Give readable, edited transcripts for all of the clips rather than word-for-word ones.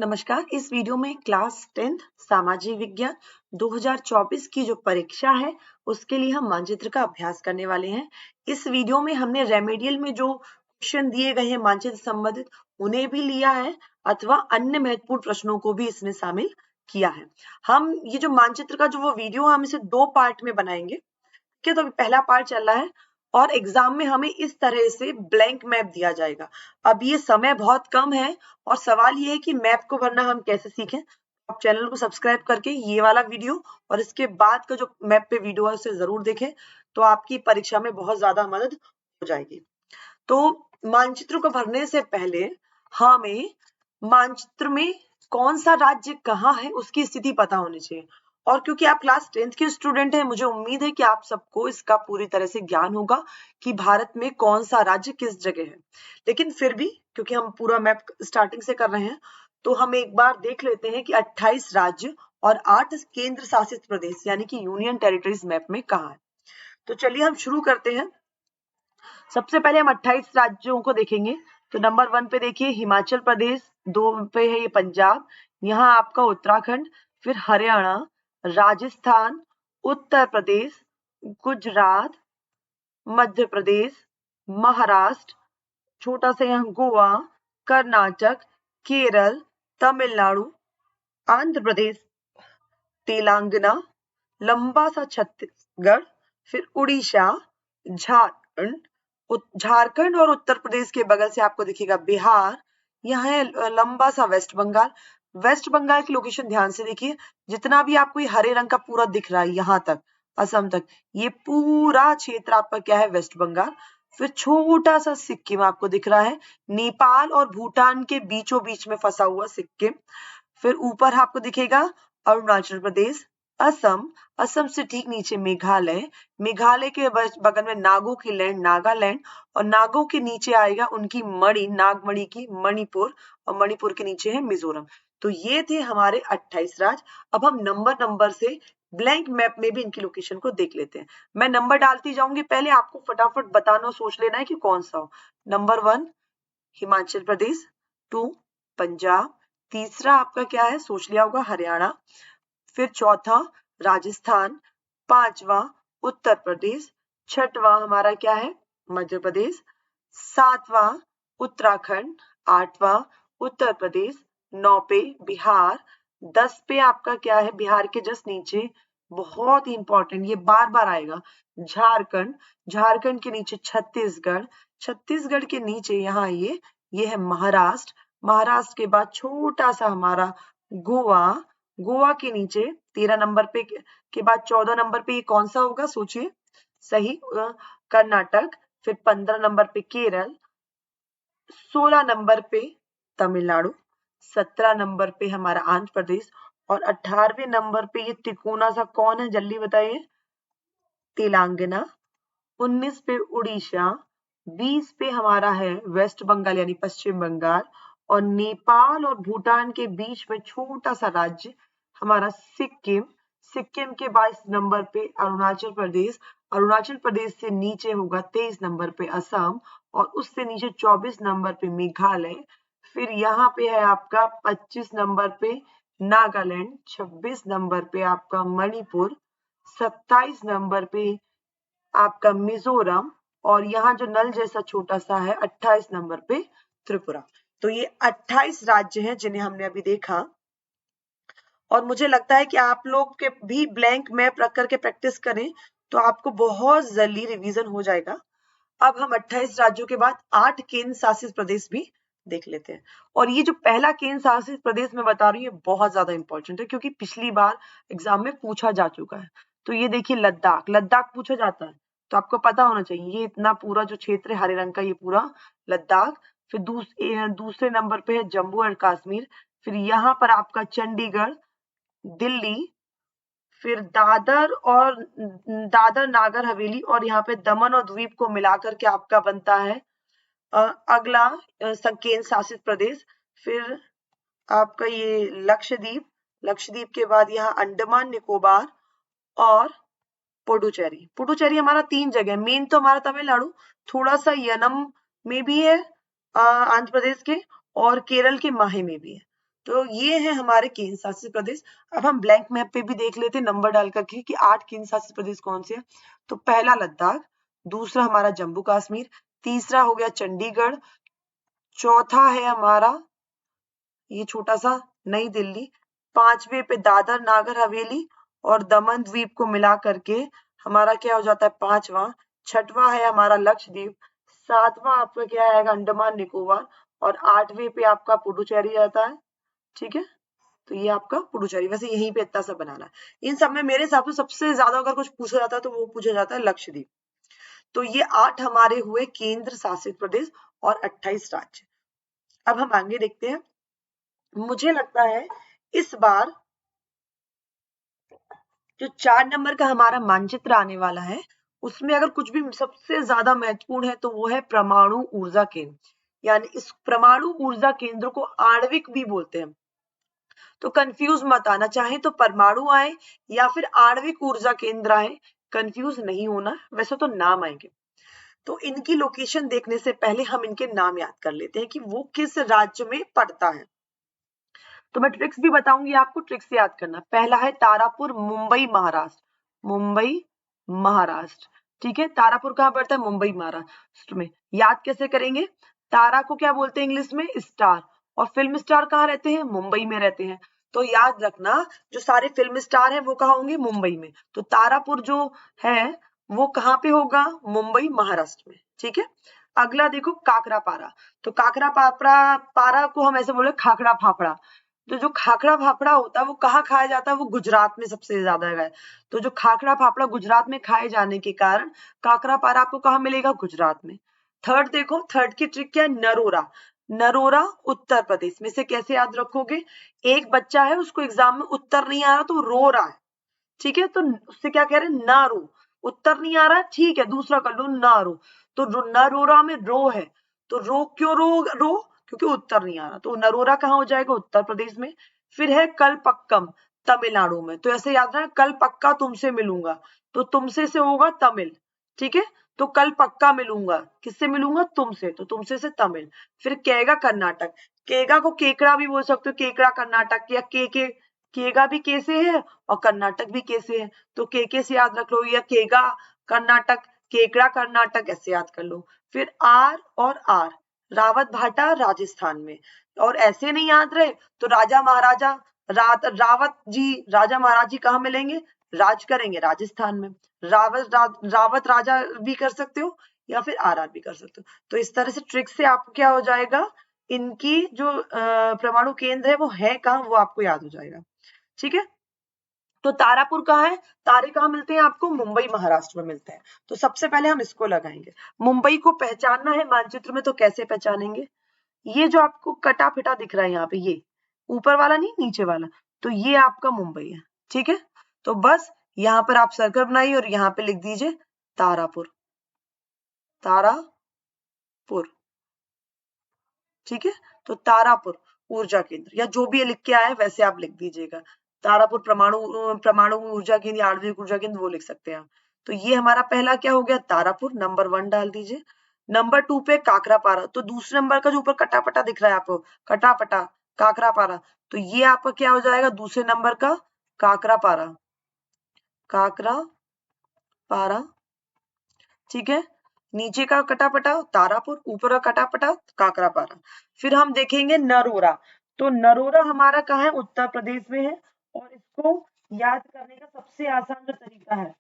नमस्कार। इस वीडियो में क्लास 10th सामाजिक विज्ञान 2024 की जो परीक्षा है उसके लिए हम मानचित्र का अभ्यास करने वाले हैं। इस वीडियो में हमने रेमेडियल में जो क्वेश्चन दिए गए हैं मानचित्र संबंधित उन्हें भी लिया है अथवा अन्य महत्वपूर्ण प्रश्नों को भी इसमें शामिल किया है। हम ये जो मानचित्र का जो वो वीडियो हम इसे 2 पार्ट में बनाएंगे। ठीक है, तो अभी पहला पार्ट चल रहा है और एग्जाम में हमें इस तरह से ब्लैंक मैप दिया जाएगा। अब ये समय बहुत कम है और सवाल ये है कि मैप को भरना हम कैसे सीखें। आप चैनल को सब्सक्राइब करके ये वाला वीडियो और इसके बाद का जो मैप पे वीडियो है उसे जरूर देखें, तो आपकी परीक्षा में बहुत ज्यादा मदद हो जाएगी। तो मानचित्र को भरने से पहले हमें मानचित्र में कौन सा राज्य कहाँ है उसकी स्थिति पता होनी चाहिए। और क्योंकि आप क्लास 10th के स्टूडेंट हैं, मुझे उम्मीद है कि आप सबको इसका पूरी तरह से ज्ञान होगा कि भारत में कौन सा राज्य किस जगह है। लेकिन फिर भी क्योंकि हम पूरा मैप स्टार्टिंग से कर रहे हैं तो हम एक बार देख लेते हैं कि 28 राज्य और 8 केंद्र शासित प्रदेश यानी कि यूनियन टेरिटरीज मैप में कहाँ है। तो चलिए हम शुरू करते हैं। सबसे पहले हम 28 राज्यों को देखेंगे। तो नंबर 1 पे देखिए हिमाचल प्रदेश, 2 पे है ये पंजाब, यहाँ आपका उत्तराखंड, फिर हरियाणा, राजस्थान, उत्तर प्रदेश, गुजरात, मध्य प्रदेश, महाराष्ट्र, छोटा सा यहाँ गोवा, कर्नाटक, केरल, तमिलनाडु, आंध्र प्रदेश, तेलंगाना, लंबा सा छत्तीसगढ़, फिर उड़ीसा, झारखंड और उत्तर प्रदेश के बगल से आपको दिखेगा बिहार, यहाँ है लंबा सा वेस्ट बंगाल। वेस्ट बंगाल की लोकेशन ध्यान से देखिए, जितना भी आपको ये हरे रंग का पूरा दिख रहा है यहाँ तक असम तक, ये पूरा क्षेत्र आपका क्या है, वेस्ट बंगाल। फिर छोटा सा सिक्किम आपको दिख रहा है, नेपाल और भूटान के बीचों बीच में फंसा हुआ सिक्किम। फिर ऊपर आपको दिखेगा अरुणाचल प्रदेश, असम, असम से ठीक नीचे मेघालय, मेघालय के बगल में नागों की लैंड नागालैंड, और नागों के नीचे आएगा उनकी मणि, नागमणि की मणिपुर, और मणिपुर के नीचे है मिजोरम। तो ये थे हमारे 28 राज्य। अब हम नंबर से ब्लैंक मैप में भी इनकी लोकेशन को देख लेते हैं। मैं नंबर डालती जाऊंगी, पहले आपको फटाफट बताना और सोच लेना है कि कौन सा हो। नंबर 1 हिमाचल प्रदेश, 2 पंजाब, तीसरा आपका क्या है, सोच लिया होगा, हरियाणा, फिर चौथा राजस्थान, पांचवा उत्तर प्रदेश, छठवां हमारा क्या है, मध्य प्रदेश, सातवां उत्तराखंड, आठवां उत्तर प्रदेश, 9 पे बिहार, 10 पे आपका क्या है, बिहार के जस्ट नीचे बहुत ही इंपॉर्टेंट, ये बार बार आएगा, झारखंड, झारखंड के नीचे छत्तीसगढ़, छत्तीसगढ़ के नीचे यहाँ ये है महाराष्ट्र, महाराष्ट्र के बाद छोटा सा हमारा गोवा, गोवा के नीचे 13 नंबर पे के बाद 14 नंबर पे ये कौन सा होगा, सोचिए सही, कर्नाटक, फिर 15 नंबर पे केरल, 16 नंबर पे तमिलनाडु, 17 नंबर पे हमारा आंध्र प्रदेश, और 18वें नंबर पे ये तिकोना सा कौन है, जल्दी बताइए, तेलंगाना, 19 पे उड़ीसा, 20 पे हमारा है वेस्ट बंगाल यानी पश्चिम बंगाल, और नेपाल और भूटान के बीच में छोटा सा राज्य हमारा सिक्किम, सिक्किम के 22 नंबर पे अरुणाचल प्रदेश, अरुणाचल प्रदेश से नीचे होगा 23 नंबर पे असम, और उससे नीचे 24 नंबर पे मेघालय, फिर यहाँ पे है आपका 25 नंबर पे नागालैंड, 26 नंबर पे आपका मणिपुर, 27 नंबर पे आपका मिजोरम, और यहाँ जो नल जैसा छोटा सा है 28 नंबर पे त्रिपुरा। तो ये 28 राज्य हैं जिन्हें हमने अभी देखा, और मुझे लगता है कि आप लोग के भी ब्लैंक मैप रख करके प्रैक्टिस करें तो आपको बहुत जल्दी रिवीजन हो जाएगा। अब हम 28 राज्यों के बाद 8 केंद्र शासित प्रदेश भी देख लेते हैं। और ये जो पहला केंद्र शासित प्रदेश मैं बता रही हूँ बहुत ज्यादा इंपॉर्टेंट है क्योंकि पिछली बार एग्जाम में पूछा जा चुका है। तो ये देखिए लद्दाख, लद्दाख पूछा जाता है तो आपको पता होना चाहिए, ये इतना पूरा जो क्षेत्र है हरे रंग का ये पूरा लद्दाख। फिर दूसरे नंबर पे है जम्मू एंड कश्मीर, फिर यहाँ पर आपका चंडीगढ़, दिल्ली, फिर दादर नागर हवेली, और यहाँ पे दमन और द्वीप को मिलाकर के आपका बनता है अगला केंद्र शासित प्रदेश। फिर आपका ये लक्षद्वीप, लक्षद्वीप के बाद यहाँ अंडमान निकोबार और पुडुचेरी। पुडुचेरी हमारा 3 जगह, मेन तो हमारा तमिलनाडु, थोड़ा सा यनम में भी है आंध्र प्रदेश के, और केरल के माहे में भी है। तो ये है हमारे केंद्र शासित प्रदेश। अब हम ब्लैंक मैप पे भी देख लेते हैं नंबर डाल करके कि 8 केंद्र शासित प्रदेश कौन से हैं। तो पहला लद्दाख, दूसरा हमारा जम्मू कश्मीर, तीसरा हो गया चंडीगढ़, चौथा है हमारा ये छोटा सा नई दिल्ली, पांचवे पे दादर नागर हवेली और दमन द्वीप को मिला करके हमारा क्या हो जाता है पांचवा, छठवां है हमारा लक्षद्वीप, सातवां आपका क्या आएगा अंडमान निकोबार और आठवें पे आपका पुडुचेरी आता है। ठीक है, तो ये आपका पुडुचेरी, वैसे यहीं पे इतना सब बनाना है। इन सब में मेरे हिसाब से सबसे ज्यादा अगर कुछ पूछा जाता है तो वो पूछा जाता है लक्षद्वीप। तो ये 8 हमारे हुए केंद्र शासित प्रदेश और 28 राज्य। अब हम आगे देखते हैं। मुझे लगता है इस बार जो 4 नंबर का हमारा मानचित्र आने वाला है उसमें अगर कुछ भी सबसे ज्यादा महत्वपूर्ण है तो वो है परमाणु ऊर्जा केंद्र, यानी इस परमाणु ऊर्जा केंद्र को आणविक भी बोलते हैं। तो कंफ्यूज मत आना, चाहे तो परमाणु आए या फिर आणविक ऊर्जा केंद्र आए, कंफ्यूज नहीं होना, वैसे तो नाम आएंगे। तो इनकी लोकेशन देखने से पहले हम इनके नाम याद कर लेते हैं कि वो किस राज्य में पड़ता है। तो मैं ट्रिक्स भी बताऊंगी आपको, ट्रिक्स याद करना। पहला है तारापुर, मुंबई महाराष्ट्र, मुंबई महाराष्ट्र। ठीक है, तारापुर कहां पड़ता है? मुंबई महाराष्ट्र में। याद कैसे करेंगे? तारा को क्या बोलते हैं इंग्लिश में? स्टार। और फिल्म स्टार कहाँ रहते हैं? मुंबई में रहते हैं। तो याद रखना जो सारे फिल्म स्टार हैं वो कहाँ होंगे? मुंबई में। तो तारापुर जो है वो कहाँ पे होगा? मुंबई महाराष्ट्र में। ठीक है, अगला देखो काकरा पारा। तो काकरा पारा को हम ऐसे बोले खाखड़ा फाफड़ा। तो जो खाखड़ा फाफड़ा होता है वो कहाँ खाया जाता है? वो गुजरात में सबसे ज्यादा है। तो जो खाखड़ा फाफड़ा गुजरात में खाए जाने के कारण काकरा पारा आपको कहाँ मिलेगा? गुजरात में। थर्ड देखो, थर्ड की ट्रिक क्या है? नरोरा। नरोरा उत्तर प्रदेश में। से कैसे याद रखोगे? एक बच्चा है उसको एग्जाम में उत्तर नहीं आ रहा तो रो रहा है। ठीक है, तो उससे क्या कह रहे हैं? ना रो। उत्तर नहीं आ रहा, ठीक है दूसरा कर लो, ना रो। तो नरोरा में रो है, तो रो क्यों रो? क्योंकि उत्तर नहीं आ रहा। तो नरोरा कहाँ हो जाएगा? उत्तर प्रदेश में। फिर है कलपक्कम, तमिलनाडु में। तो ऐसे याद रखना, कल पक्का तुमसे मिलूंगा, तो तुमसे से होगा तमिल। ठीक है, तो कल पक्का मिलूंगा, किससे मिलूंगा? तुमसे, तो तुमसे से तमिल। फिर केगा कर्नाटक, केगा को केकड़ा भी बोल सकते हो, केकड़ा कर्नाटक, या केगा भी कैसे है और कर्नाटक भी कैसे है, तो के से याद रख लो, या केगा कर्नाटक, केकड़ा कर्नाटक, ऐसे याद कर लो। फिर आर और आर, रावत भाटा राजस्थान में। और ऐसे नहीं याद रहे तो राजा महाराजा, रावत जी राजा महाराज जी कहाँ मिलेंगे? राज करेंगे राजस्थान में। रावत राजा भी कर सकते हो या फिर आर भी कर सकते हो। तो इस तरह से ट्रिक से आपको क्या हो जाएगा, इनकी जो परमाणु केंद्र है वो है कहाँ, वो आपको याद हो जाएगा। ठीक है, तो तारापुर कहाँ है? तारे कहाँ मिलते हैं आपको? मुंबई महाराष्ट्र में मिलते हैं। तो सबसे पहले हम इसको लगाएंगे। मुंबई को पहचानना है मानचित्र में, तो कैसे पहचानेंगे? ये जो आपको कटा फिटा दिख रहा है यहाँ पे, ये ऊपर वाला नहीं नीचे वाला, तो ये आपका मुंबई है। ठीक है, तो बस यहाँ पर आप सर्कल बनाइए और यहाँ पे लिख दीजिए तारापुर, तारापुर। ठीक है, तो तारापुर ऊर्जा केंद्र, या जो भी ये लिख के आए वैसे आप लिख दीजिएगा। तारापुर परमाणु ऊर्जा केंद्र, आणविक ऊर्जा केंद्र, वो लिख सकते हैं आप। तो ये हमारा पहला क्या हो गया? तारापुर। नंबर 1 डाल दीजिए। नंबर 2 पे काकरापारा। तो दूसरे नंबर का जो ऊपर कटापटा दिख रहा है आपको, कटापटा काकरापारा, तो ये आपका क्या हो जाएगा? दूसरे नंबर का काकरापारा, काकरापारा। ठीक है, नीचे का कटापटा तारापुर, ऊपर का कटापटा काकरापारा। फिर हम देखेंगे नरोरा। तो नरोरा हमारा कहाँ है? उत्तर प्रदेश में है। और इसको याद करने का सबसे आसान जो तरीका है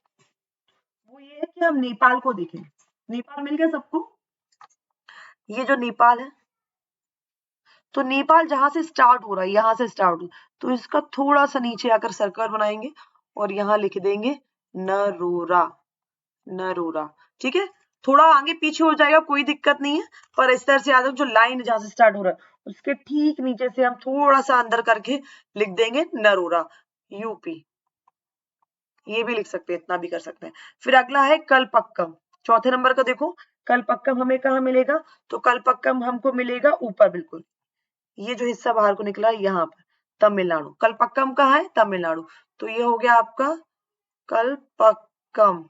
वो ये है कि हम नेपाल को देखें। नेपाल मिल गया सबको? ये जो नेपाल है, तो नेपाल जहां से स्टार्ट हो रहा है, यहां से स्टार्ट हो, तो इसका थोड़ा सा नीचे आकर सर्कल बनाएंगे और यहाँ लिख देंगे नरोरा, नरोरा। ठीक है, थोड़ा आगे पीछे हो जाएगा कोई दिक्कत नहीं है, पर इस तरह से याद रखो जो लाइन जहां से स्टार्ट हो रहा है उसके ठीक नीचे से हम थोड़ा सा अंदर करके लिख देंगे नरोरा, यूपी। ये भी लिख सकते हैं, इतना भी कर सकते हैं। फिर अगला है कलपक्कम। चौथे नंबर का देखो, कलपक्कम हमें कहाँ मिलेगा? तो कलपक्कम हमको मिलेगा ऊपर बिल्कुल, ये जो हिस्सा बाहर को निकला है यहाँ पर, तमिलनाडु। कलपक्कम कहाँ है? तमिलनाडु। तो ये हो गया आपका कलपक्कम।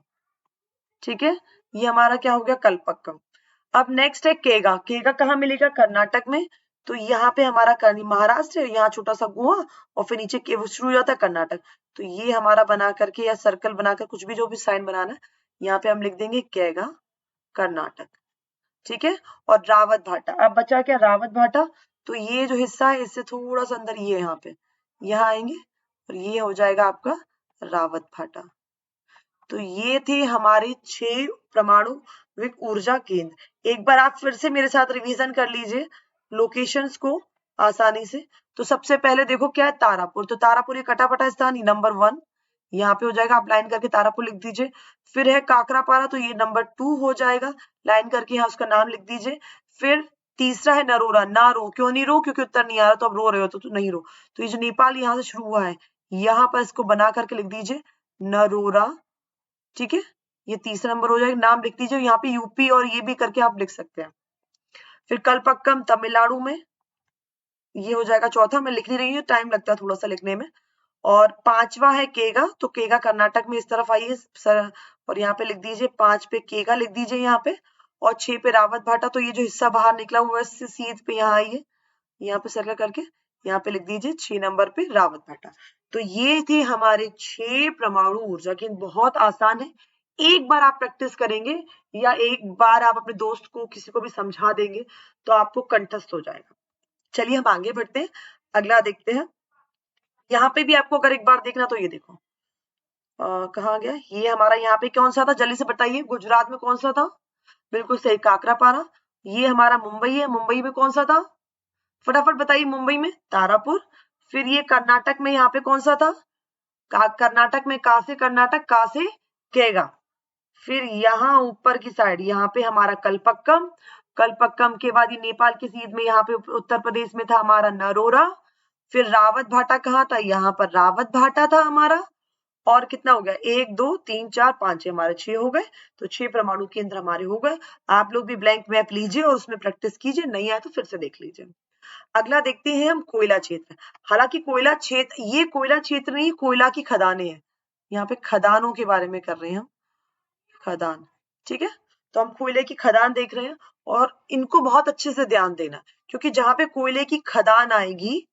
ठीक है, ये हमारा क्या हो गया? कलपक्कम। अब नेक्स्ट है केगा। केगा कहाँ मिलेगा? कर्नाटक में। तो यहाँ पे हमारा महाराष्ट्र है, यहाँ छोटा सा गोवा और फिर नीचे के शुरू हो जाता है कर्नाटक। तो ये हमारा बना करके या सर्कल बनाकर कुछ भी जो भी साइन बनाना है, यहाँ पे हम लिख देंगे केगा कर्नाटक, ठीक है। और रावत भाटा, अब बचा क्या रावत भाटा, तो ये जो हिस्सा है इससे थोड़ा सा अंदर ये यहाँ पे यहाँ आएंगे और ये हो जाएगा आपका रावत भाटा। तो ये थे हमारे 6 परमाणु ऊर्जा केंद्र। एक बार आप फिर से मेरे साथ रिवीजन कर लीजिए लोकेशंस को आसानी से। तो सबसे पहले देखो क्या है तारापुर, तो तारापुर ये कटापटा स्थान नंबर 1 यहाँ पे हो जाएगा, आप लाइन करके तारापुर लिख दीजिए। फिर है काकरापारा, तो ये नंबर 2 हो जाएगा, लाइन करके यहाँ उसका नाम लिख दीजिए। फिर तीसरा है नरोरा, ना रो, क्यों नहीं रो, क्योंकि उत्तर नहीं आ रहा तो अब रो रहे हो तो नहीं रो। तो ये जो नेपाल यहाँ से शुरू हुआ है यहाँ पर इसको बना करके लिख दीजिए नरोरा, ठीक है। ये तीसरा नंबर हो जाएगा, नाम लिख दीजिए, यहाँ पे यूपी और ये भी करके आप लिख सकते हैं। फिर कलपक्कम तमिलनाडु में, ये हो जाएगा चौथा, मैं लिख नहीं रही हूँ, टाइम लगता है थोड़ा सा लिखने में। और 5वां है केगा, तो केगा कर्नाटक में इस तरफ आइए सर, और यहाँ पे लिख दीजिए 5 पे केगा लिख दीजिए यहाँ पे। और 6 पे रावत भाटा, तो ये जो हिस्सा बाहर निकला हुआ है इससे सीध पे यहाँ आइए, यहाँ पे सर्कल करके यहाँ पे लिख दीजिए 6 नंबर पे रावत भाटा। तो ये थे हमारे 6 परमाणु ऊर्जा केंद्र, बहुत आसान है। एक बार आप प्रैक्टिस करेंगे या एक बार आप अपने दोस्त को किसी को भी समझा देंगे तो आपको कंठस्थ हो जाएगा। चलिए हम आगे बढ़ते हैं, अगला देखते हैं। यहाँ पे भी आपको अगर एक बार देखना तो ये देखो कहाँ गया ये हमारा, यहाँ पे कौन सा था जल्दी से बताइए, गुजरात में कौन सा था, बिल्कुल सही काकरापारा। ये हमारा मुंबई है, मुंबई में कौन सा था, फटाफट बताइए, मुंबई में तारापुर। फिर ये कर्नाटक में यहाँ पे कौन सा था, कर्नाटक में का से कर्नाटक, का से केगा। फिर यहाँ ऊपर की साइड यहाँ पे हमारा कलपक्कम, कलपक्कम के बाद ये नेपाल की सीध में यहाँ पे उत्तर प्रदेश में था हमारा नरोरा। फिर रावत भाटा कहाँ था, यहाँ पर रावत भाटा था हमारा। और कितना हो गया 1 2 3 4 5 हमारे 6 हो गए। तो 6 परमाणु केंद्र हमारे हो गए। आप लोग भी ब्लैंक मैप लीजिए और उसमें प्रैक्टिस कीजिए, नहीं आए तो फिर से देख लीजिए। अगला देखते हैं हम कोयला क्षेत्र। हालांकि कोयला क्षेत्र, ये कोयला क्षेत्र नहीं, कोयला की खदानें हैं, यहाँ पे खदानों के बारे में कर रहे हैं हम, खदान, ठीक है। तो हम कोयले की खदान देख रहे हैं और इनको बहुत अच्छे से ध्यान देना, क्योंकि जहां पे कोयले की खदान आएगी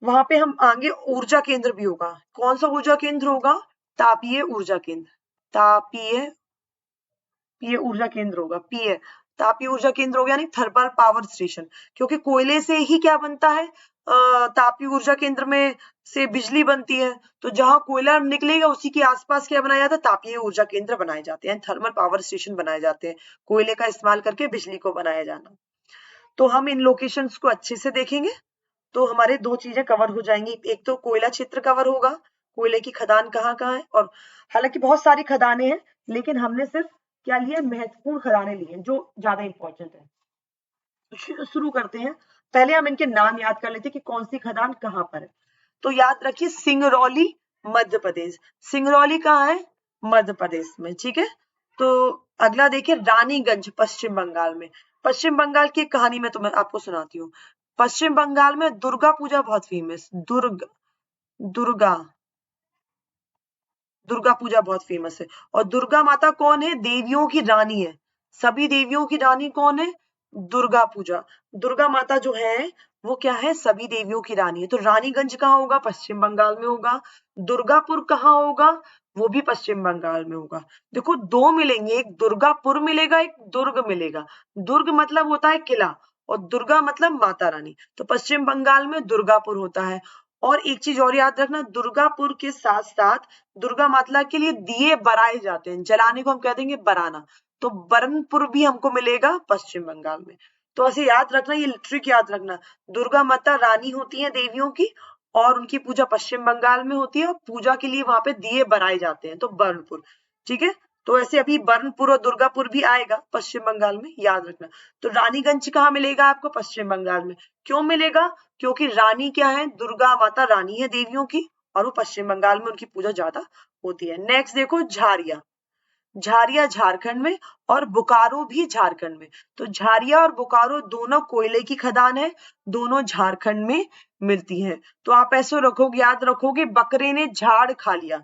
वहां पे हम आगे ऊर्जा केंद्र भी होगा। कौन सा ऊर्जा केंद्र होगा, तापीय ऊर्जा केंद्र, तापीय ऊर्जा केंद्र होगा, पीए तापीय ऊर्जा केंद्र हो गया, यानी थर्मल पावर स्टेशन, क्योंकि कोयले से ही क्या बनता है, तापीय ऊर्जा केंद्र में से बिजली बनती है। तो जहां कोयला निकलेगा उसी के आसपास क्या बनाया जाता है, तापीय ऊर्जा केंद्र बनाए जाते हैं, थर्मल पावर स्टेशन बनाए जाते हैं, कोयले का इस्तेमाल करके बिजली को बनाया जाना। तो हम इन लोकेशंस को अच्छे से देखेंगे तो हमारे 2 चीजें कवर हो जाएंगी, एक तो कोयला क्षेत्र कवर होगा, कोयले की खदान कहाँ कहाँ है, और हालांकि बहुत सारी खदानें हैं लेकिन हमने सिर्फ क्या लिया, महत्वपूर्ण खदानें ली हैं जो ज्यादा इंपॉर्टेंट है। शुरू करते हैं, पहले हम इनके नाम याद कर लेते हैं कि कौन सी खदान कहाँ पर है। तो याद रखिए सिंगरौली मध्य प्रदेश, सिंगरौली कहाँ है, मध्य प्रदेश में, ठीक है। तो अगला देखिए रानीगंज पश्चिम बंगाल में, पश्चिम बंगाल की कहानी में तो मैं आपको सुनाती हूँ। पश्चिम बंगाल में दुर्गा पूजा बहुत फेमस, दुर्गा पूजा बहुत फेमस है। और दुर्गा माता कौन है, देवियों की रानी है, सभी देवियों की रानी कौन है, दुर्गा पूजा, दुर्गा माता जो है वो क्या है, सभी देवियों की रानी है। तो रानीगंज कहाँ होगा, पश्चिम बंगाल में होगा। दुर्गापुर कहाँ होगा, वो भी पश्चिम बंगाल में होगा। देखो 2 मिलेंगे, एक दुर्गापुर मिलेगा, एक दुर्ग मिलेगा। दुर्ग मतलब होता है किला और दुर्गा मतलब माता रानी, तो पश्चिम बंगाल में दुर्गापुर होता है। और एक चीज और याद रखना, दुर्गापुर के साथ साथ दुर्गा माता के लिए दिए बराए जाते हैं, जलाने को हम कह देंगे बराना, तो बरनपुर भी हमको मिलेगा पश्चिम बंगाल में। तो ऐसे याद रखना, ये ट्रिक याद रखना, दुर्गा माता रानी होती है देवियों की और उनकी पूजा पश्चिम बंगाल में होती है और पूजा के लिए वहां पे दिए बराए जाते हैं, तो बरनपुर, ठीक है। तो ऐसे अभी बरनपुर और दुर्गापुर भी आएगा पश्चिम बंगाल में, याद रखना। तो रानीगंज कहाँ मिलेगा आपको, पश्चिम बंगाल में, क्यों मिलेगा, क्योंकि रानी क्या है, दुर्गा माता रानी है देवियों की और वो पश्चिम बंगाल में उनकी पूजा ज्यादा होती है। नेक्स्ट देखो झारिया, झारिया झारखंड में और बोकारो भी झारखंड में। तो झारिया और बोकारो दोनों कोयले की खदान है, दोनों झारखंड में मिलती है। तो आप ऐसे रखोगे, याद रखोगे, बकरे ने झाड़ खा लिया,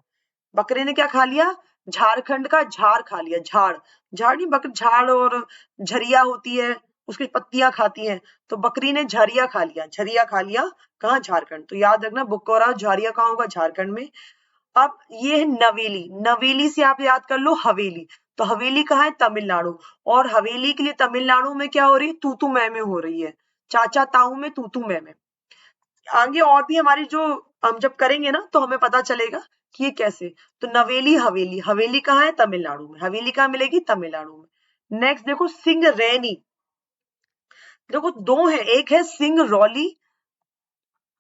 बकरे ने क्या खा लिया, झारखंड का झाड़ खा लिया, झाड़, झाड़ नहीं बकर, झाड़ और झरिया होती है उसकी पत्तियां खाती हैं, तो बकरी ने झरिया खा लिया, झरिया खा लिया कहाँ, झारखंड। तो याद रखना बुक्का और झरिया कहाँ होगा, झारखंड में। अब ये है नवेली, नवेली से आप याद कर लो हवेली, तो हवेली कहाँ है, तमिलनाडु। और हवेली के लिए तमिलनाडु में क्या हो रही है, तूतू मैमे हो रही है, चाचा ताऊ में तूतू मैमे। आगे और भी हमारी जो हम जब करेंगे ना तो हमें पता चलेगा कि ये कैसे। तो नवेली हवेली, हवेली कहाँ है, तमिलनाडु में। हवेली कहाँ मिलेगी, तमिलनाडु में। नेक्स्ट देखो सिंगरैनी, देखो दो है, एक है सिंगरौली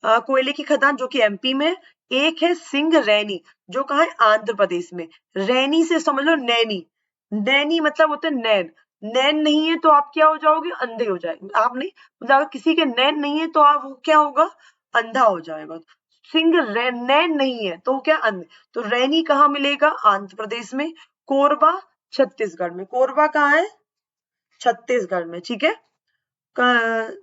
कोयले की खदान जो कि एमपी में, एक है सिंगरैनी जो कहाँ है, आंध्र प्रदेश में। रैनी से समझ लो नैनी, नैनी मतलब होता है नैन, नैन नहीं है तो आप क्या हो जाओगे, अंधे हो जाएंगे। आप नहीं मतलब अगर किसी के नैन नहीं है तो आप वो क्या होगा, अंधा हो जाएगा। नैन नहीं है तो क्या, अंधे। तो रैनी कहाँ मिलेगा, आंध्र प्रदेश में। कोरबा छत्तीसगढ़ में, कोरबा कहाँ है, छत्तीसगढ़ में, ठीक है,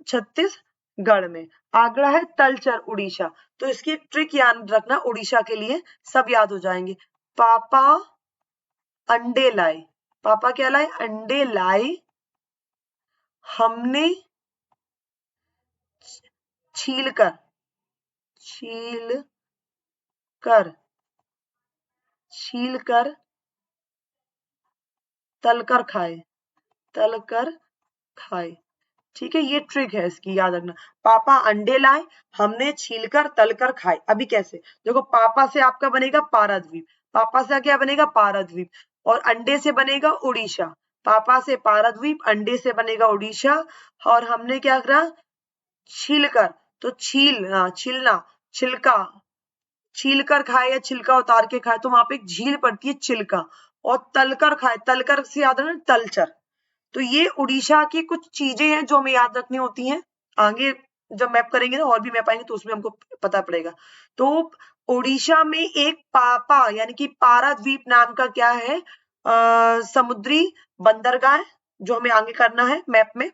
छत्तीसगढ़ में। आगरा है तलचर उड़ीसा। तो इसकी ट्रिक याद रखना, उड़ीसा के लिए सब याद हो जाएंगे। पापा अंडे लाए, पापा क्या लाए, अंडे लाए, हमने छीलकर, छीलकर, छीलकर तलकर खाए, तलकर खाए, ठीक है। ये ट्रिक है इसकी, याद रखना। पापा अंडे लाए, हमने छीलकर तलकर खाए। अभी कैसे, देखो पापा से आपका बनेगा पाराद्वीप, पापा से क्या बनेगा, पाराद्वीप, और अंडे से बनेगा उड़ीसा। पापा से पाराद्वीप, अंडे से बनेगा उड़ीसा, और हमने क्या करा, छीलकर, तो छीलना, छिलका, छीलकर खाए या छिलका उतार के खाए, तो वहां पे एक झील पड़ती है चिल्का। और तलकर खाए, तलकर से याद रखना तलचर। तो ये उड़ीसा की कुछ चीजें हैं जो हमें याद रखनी होती हैं। आगे जब मैप करेंगे ना, और भी मैप आएंगे तो उसमें हमको पता पड़ेगा। तो उड़ीसा में एक पापा यानी कि पाराद्वीप नाम का क्या है, समुद्री बंदरगाह, जो हमें आगे करना है मैप में,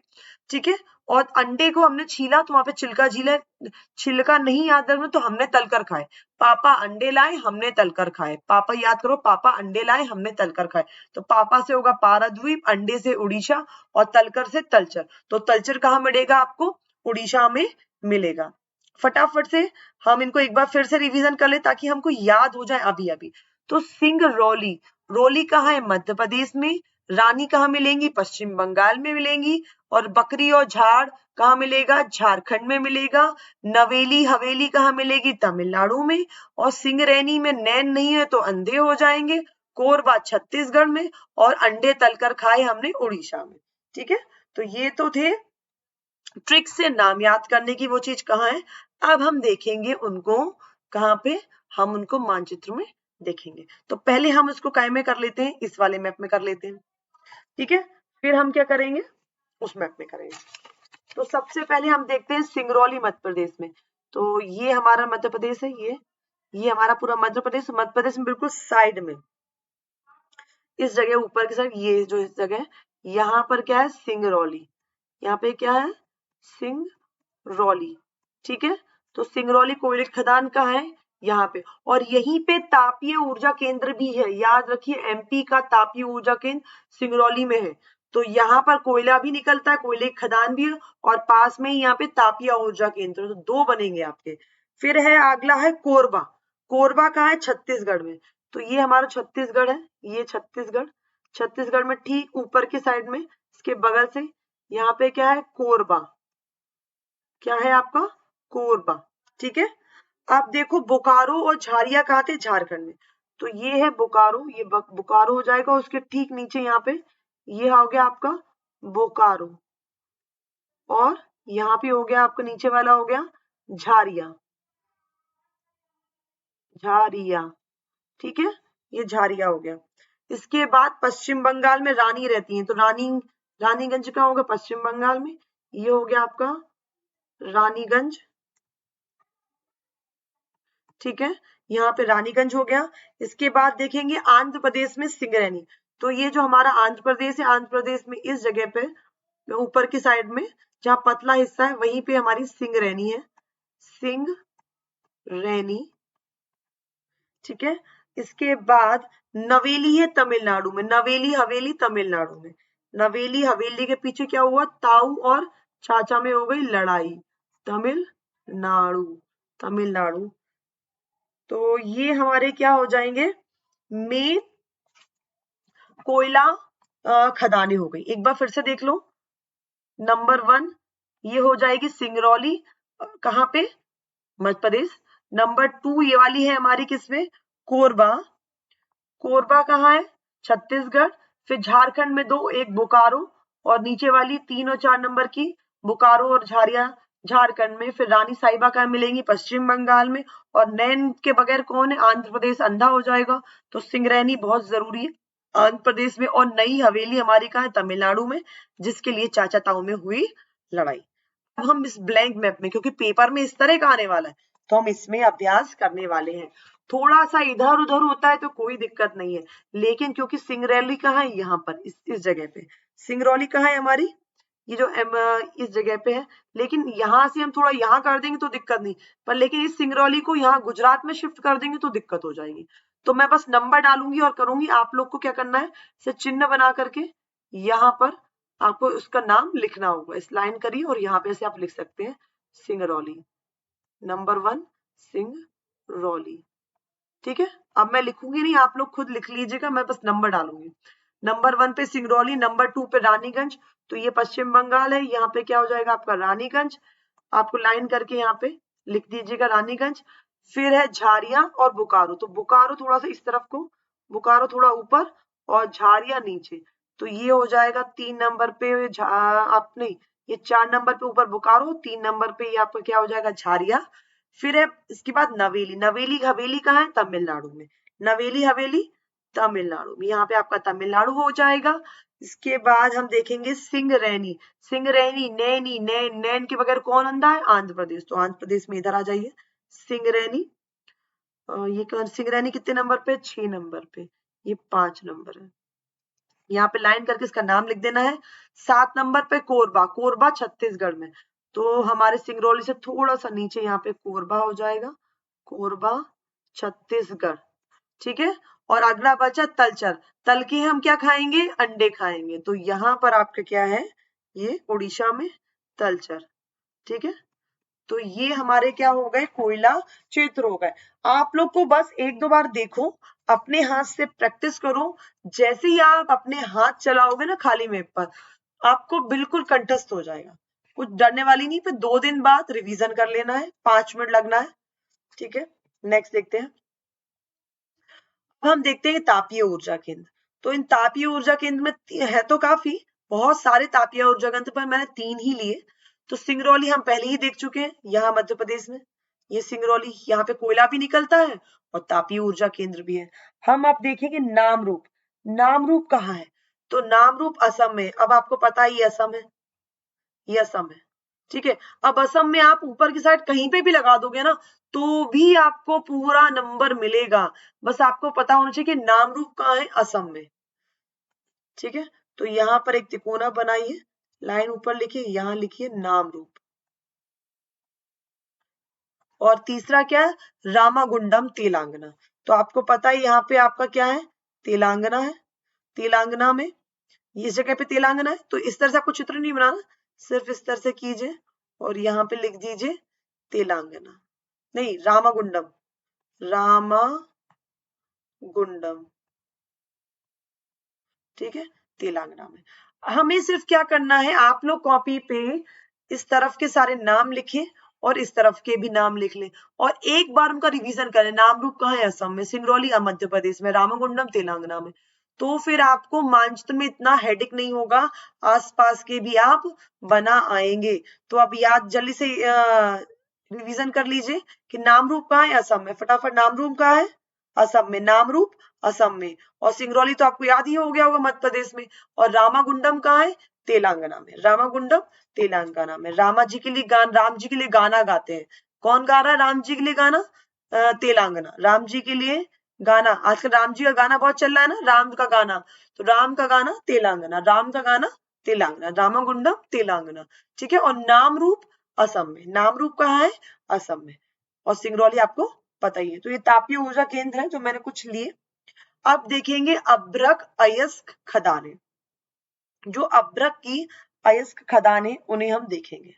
ठीक है। और अंडे को हमने छीला तो वहां पे चिल्का झील है, छिलका नहीं याद रखना तो हमने तलकर खाए। पापा अंडे लाए, हमने तलकर खाए, पापा याद करो, पापा अंडे लाए, हमने तलकर खाए। तो पापा से होगा पाराद्वीप, अंडे से उड़ीसा, और तलकर से तलचर। तो तलचर कहाँ मिलेगा आपको, उड़ीसा में मिलेगा। फटाफट से हम इनको एक बार फिर से रिवीजन कर ले ताकि हमको याद हो जाए अभी अभी। तो सिंगरौली, रोली कहाँ है, मध्य प्रदेश में। रानी कहाँ मिलेंगी, पश्चिम बंगाल में मिलेंगी। और बकरी और झाड़ कहाँ मिलेगा, झारखंड में मिलेगा। नवेली हवेली कहाँ मिलेगी, तमिलनाडु में। और सिंगरैनी में नैन नहीं है तो अंधे हो जाएंगे। कोरबा छत्तीसगढ़ में। और अंडे तलकर खाए हमने उड़ीसा में, ठीक है। तो ये तो थे ट्रिक से नाम याद करने की वो चीज कहाँ है। अब हम देखेंगे उनको कहाँ पे, हम उनको मानचित्र में देखेंगे। तो पहले हम इसको काय में कर लेते हैं, इस वाले मैप में कर लेते हैं, ठीक है। फिर हम क्या करेंगे, उस मैप में करेंगे। तो सबसे पहले हम देखते हैं सिंगरौली मध्य प्रदेश में। तो ये हमारा मध्य प्रदेश है, ये हमारा पूरा मध्य प्रदेश में बिल्कुल साइड में, इस जगह ऊपर की साइड, ये जो इस जगह, यहाँ पर क्या है, सिंगरौली, यहाँ पे क्या है, सिंगरौली, ठीक है। तो सिंगरौली कोयले खदान कहाँ है, यहाँ पे। और यहीं पे तापीय ऊर्जा केंद्र भी है, याद रखिए एमपी का तापीय ऊर्जा केंद्र सिंगरौली में है। तो यहाँ पर कोयला भी निकलता है, कोयले खदान भी है, और पास में ही यहाँ पे तापीय ऊर्जा केंद्र, तो दो बनेंगे आपके। फिर है अगला है कोरबा, कोरबा कहाँ है, छत्तीसगढ़ में। तो ये हमारा छत्तीसगढ़ है, ये छत्तीसगढ़, छत्तीसगढ़ में ठीक ऊपर की साइड में इसके बगल से यहाँ पे क्या है, कोरबा, क्या है आपका, कोरबा, ठीक है। अब देखो बोकारो और झारिया कहाँ थे, झारखंड में। तो ये है बोकारो, ये बोकारो हो जाएगा, उसके ठीक नीचे यहाँ पे ये हो गया आपका बोकारो, और यहाँ पे हो गया आपका नीचे वाला हो गया झारिया, झारिया, ठीक है, ये झारिया हो गया। इसके बाद पश्चिम बंगाल में रानी रहती है, तो रानीगंज का होगा पश्चिम बंगाल में, ये हो गया आपका रानीगंज, ठीक है, यहाँ पे रानीगंज हो गया। इसके बाद देखेंगे आंध्र प्रदेश में सिंगरैनी। तो ये जो हमारा आंध्र प्रदेश है, आंध्र प्रदेश में इस जगह पे ऊपर की साइड में जहाँ पतला हिस्सा है वहीं पे हमारी सिंगरैनी है, सिंगरैनी, ठीक है। इसके बाद नवेली है तमिलनाडु में, नवेली हवेली तमिलनाडु में, नवेली हवेली के पीछे क्या हुआ, ताऊ और चाचा में हो गई लड़ाई, तमिलनाडु, तमिलनाडु। तो ये हमारे क्या हो जाएंगे, में कोयला खदानें हो गई। एक बार फिर से देख लो, नंबर 1 ये हो जाएगी सिंगरौली, कहाँ पे, मध्य प्रदेश। नंबर 2 ये वाली है हमारी किसमें, कोरबा, कोरबा कहाँ है, छत्तीसगढ़। फिर झारखंड में 2, एक बोकारो, और नीचे वाली 3 और 4 नंबर की बोकारो और झारिया झारखंड में। फिर रानी साहिबा कहाँ मिलेंगी, पश्चिम बंगाल में। और नैन के बगैर कौन है, आंध्र प्रदेश अंधा हो जाएगा, तो सिंगरैनी बहुत जरूरी है आंध्र प्रदेश में। और नई हवेली हमारी कहाँ है, तमिलनाडु में, जिसके लिए चाचा ताऊ में हुई लड़ाई। अब हम इस ब्लैंक मैप में, क्योंकि पेपर में इस तरह का आने वाला है, तो हम इसमें अभ्यास करने वाले हैं। थोड़ा सा इधर उधर होता है तो कोई दिक्कत नहीं है, लेकिन क्योंकि सिंगरौली कहाँ है, यहाँ पर इस जगह पे सिंगरौली कहाँ है हमारी, ये जो इस जगह पे है। लेकिन यहाँ से हम थोड़ा यहाँ कर देंगे तो दिक्कत नहीं, पर लेकिन इस सिंगरौली को यहाँ गुजरात में शिफ्ट कर देंगे तो दिक्कत हो जाएगी। तो मैं बस नंबर डालूंगी और करूंगी, आप लोग को क्या करना है, इसे चिन्ह बना करके यहाँ पर आपको उसका नाम लिखना होगा। इस लाइन करिए और यहाँ पे से आप लिख सकते हैं सिंगरौली, नंबर 1 सिंगरौली, ठीक है। अब मैं लिखूंगी नहीं, आप लोग खुद लिख लीजिएगा, मैं बस नंबर डालूंगी। नंबर 1 पे सिंगरौली, नंबर 2 पे रानीगंज, तो ये पश्चिम बंगाल है, यहाँ पे क्या हो जाएगा आपका रानीगंज, आपको लाइन करके यहाँ पे लिख दीजिएगा रानीगंज। फिर है झारिया और बोकारो, तो बोकारो थोड़ा सा इस तरफ को, बोकारो थोड़ा ऊपर और झारिया नीचे, तो ये हो जाएगा 3 नंबर पे आप नहीं, ये 4 नंबर पे ऊपर बोकारो, 3 नंबर पे ये आपका क्या हो जाएगा झारिया। फिर है इसके बाद नवेली, नवेली हवेली कहाँ है, तमिलनाडु में, नवेली हवेली तमिलनाडु में, यहाँ पे आपका तमिलनाडु हो जाएगा। इसके बाद हम देखेंगे सिंगरैनी, सिंगरैनी नैनी नैन, नैन के बगैर कौन अंधा है, आंध्र प्रदेश, तो आंध्र प्रदेश में इधर आ जाइए सिंगरैनी। ये सिंगरैनी कितने नंबर पे, 6 नंबर पे, ये 5 नंबर है, यहाँ पे लाइन करके इसका नाम लिख देना है। 7 नंबर पे कोरबा, कोरबा छत्तीसगढ़ में, तो हमारे सिंगरौली से थोड़ा सा नीचे यहाँ पे कोरबा हो जाएगा, कोरबा छत्तीसगढ़, ठीक है। और अगला बचा तलचर, तल के हम क्या खाएंगे, अंडे खाएंगे, तो यहाँ पर आपका क्या है, ये उड़ीसा में तलचर, ठीक है। तो ये हमारे क्या हो गए, कोयला क्षेत्र हो गए। आप लोग को बस 1-2 बार देखो, अपने हाथ से प्रैक्टिस करो, जैसे ही आप अपने हाथ चलाओगे ना खाली मैप पर, आपको बिल्कुल कंठस्थ हो जाएगा, कुछ डरने वाली नहीं। फिर 2 दिन बाद रिवीजन कर लेना है, 5 मिनट लगना है, ठीक है। नेक्स्ट देखते हैं, हम देखते हैं तापीय ऊर्जा केंद्र। तो इन तापीय ऊर्जा केंद्र में है तो काफी, बहुत सारे तापीय ऊर्जा केंद्र, पर मैंने 3 ही लिए। तो सिंगरौली हम पहले ही देख चुके हैं, यहाँ मध्य प्रदेश में, ये सिंगरौली, यहाँ पे कोयला भी निकलता है और तापीय ऊर्जा केंद्र भी है। हम अब देखेंगे नामरूप, नामरूप कहाँ है, तो नामरूप असम में। अब आपको पता ही असम है, ये असम है, ठीक है। अब असम में आप ऊपर की साइड कहीं पे भी लगा दोगे ना, तो भी आपको पूरा नंबर मिलेगा। बस आपको पता होना चाहिए कि नामरूप कहाँ है, असम में, ठीक है। तो यहाँ पर एक तिकोना बनाइए, लाइन ऊपर लिखिए, यहाँ लिखिए नामरूप। और तीसरा क्या है, रामागुंडम तेलंगाना, तो आपको पता है यहाँ पे आपका क्या है, तेलंगाना है, तेलंगाना में इस जगह पे तेलंगाना है। तो इस तरह से आपको चित्र नहीं बनाना, सिर्फ इस तरह से कीजिए और यहाँ पे लिख दीजिए तेलंगाना, नहीं रामागुंडम, रामागुंडम, ठीक है, तेलंगाना में। हमें सिर्फ क्या करना है, आप लोग कॉपी पे इस तरफ के सारे नाम लिखें और इस तरफ के भी नाम लिख लें और एक बार उनका रिवीजन करें। नामरूप कहाँ है, असम में, सिंगरौली मध्य प्रदेश में, रामागुंडम तेलंगाना में। तो फिर आपको मानचित्र में इतना हेडिक नहीं होगा, आसपास के भी आप बना आएंगे। तो अब याद जल्दी से रिवीजन कर लीजिए कि नामरूप कहाँ है, असम में, फटाफट, नामरूप कहाँ है, असम में, नामरूप असम में, और सिंगरौली तो आपको याद ही हो गया होगा मध्य प्रदेश में, और रामागुंडम कहाँ है, तेलंगाना में, रामागुंडम तेलंगाना में। राम जी के लिए गाना गाते हैं, कौन गा रहा है राम जी के लिए गाना, तेलंगाना, राम जी के लिए गाना, आजकल राम जी का गाना बहुत चल रहा है ना, राम का गाना, तो राम का गाना तेलंगाना, राम का गाना तेलंगाना, रामागुंडम तेलंगाना, ठीक है। और नामरूप असम में, नामरूप कहाँ है, असम में, और सिंगरौली आपको पता ही है। तो ये तापीय ऊर्जा केंद्र है जो मैंने कुछ लिए। अब देखेंगे अभ्रक अयस्क खदानें। जो अभ्रक की अयस्क खदान है उन्हें हम देखेंगे।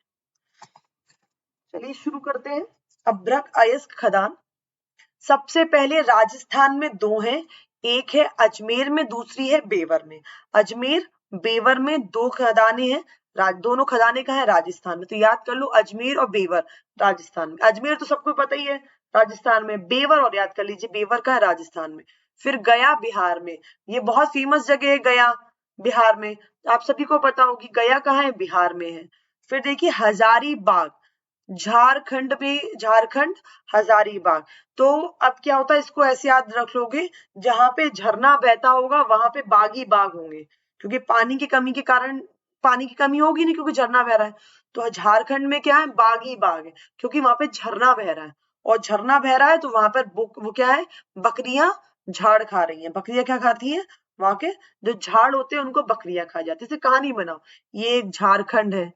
चलिए शुरू करते हैं। अभ्रक अयस्क खदान सबसे पहले राजस्थान में दो हैं, एक है अजमेर में, दूसरी है बेवर में। अजमेर बेवर में दो खदानें हैं, दोनों खदानें कहाँ है? राजस्थान में। तो याद कर लो अजमेर और बेवर राजस्थान में। अजमेर तो सबको पता ही है राजस्थान में, बेवर और याद कर लीजिए बेवर का है राजस्थान में। फिर गया बिहार में, ये बहुत फेमस जगह है गया बिहार में, आप सभी को पता होगी गया कहाँ है? बिहार में है। फिर देखिए हजारीबाग झारखंड में, झारखंड हजारीबाग। तो अब क्या होता है, इसको ऐसे याद रख लोगे, जहां पे झरना बहता होगा वहां पे बाग ही बाग होंगे, क्योंकि पानी की कमी के कारण, पानी की कमी होगी नहीं क्योंकि झरना बह रहा है। तो झारखंड में क्या है? बाग ही बाग है, क्योंकि वहां पे झरना बह रहा है, और झरना बह रहा है तो वहां पर वो क्या है? बकरियां झाड़ खा रही हैं। बकरियां क्या खाती हैं? वहां के जो झाड़ होते हैं उनको बकरियां खा जाती है। जैसे कहानी बनाओ, ये एक झारखंड है,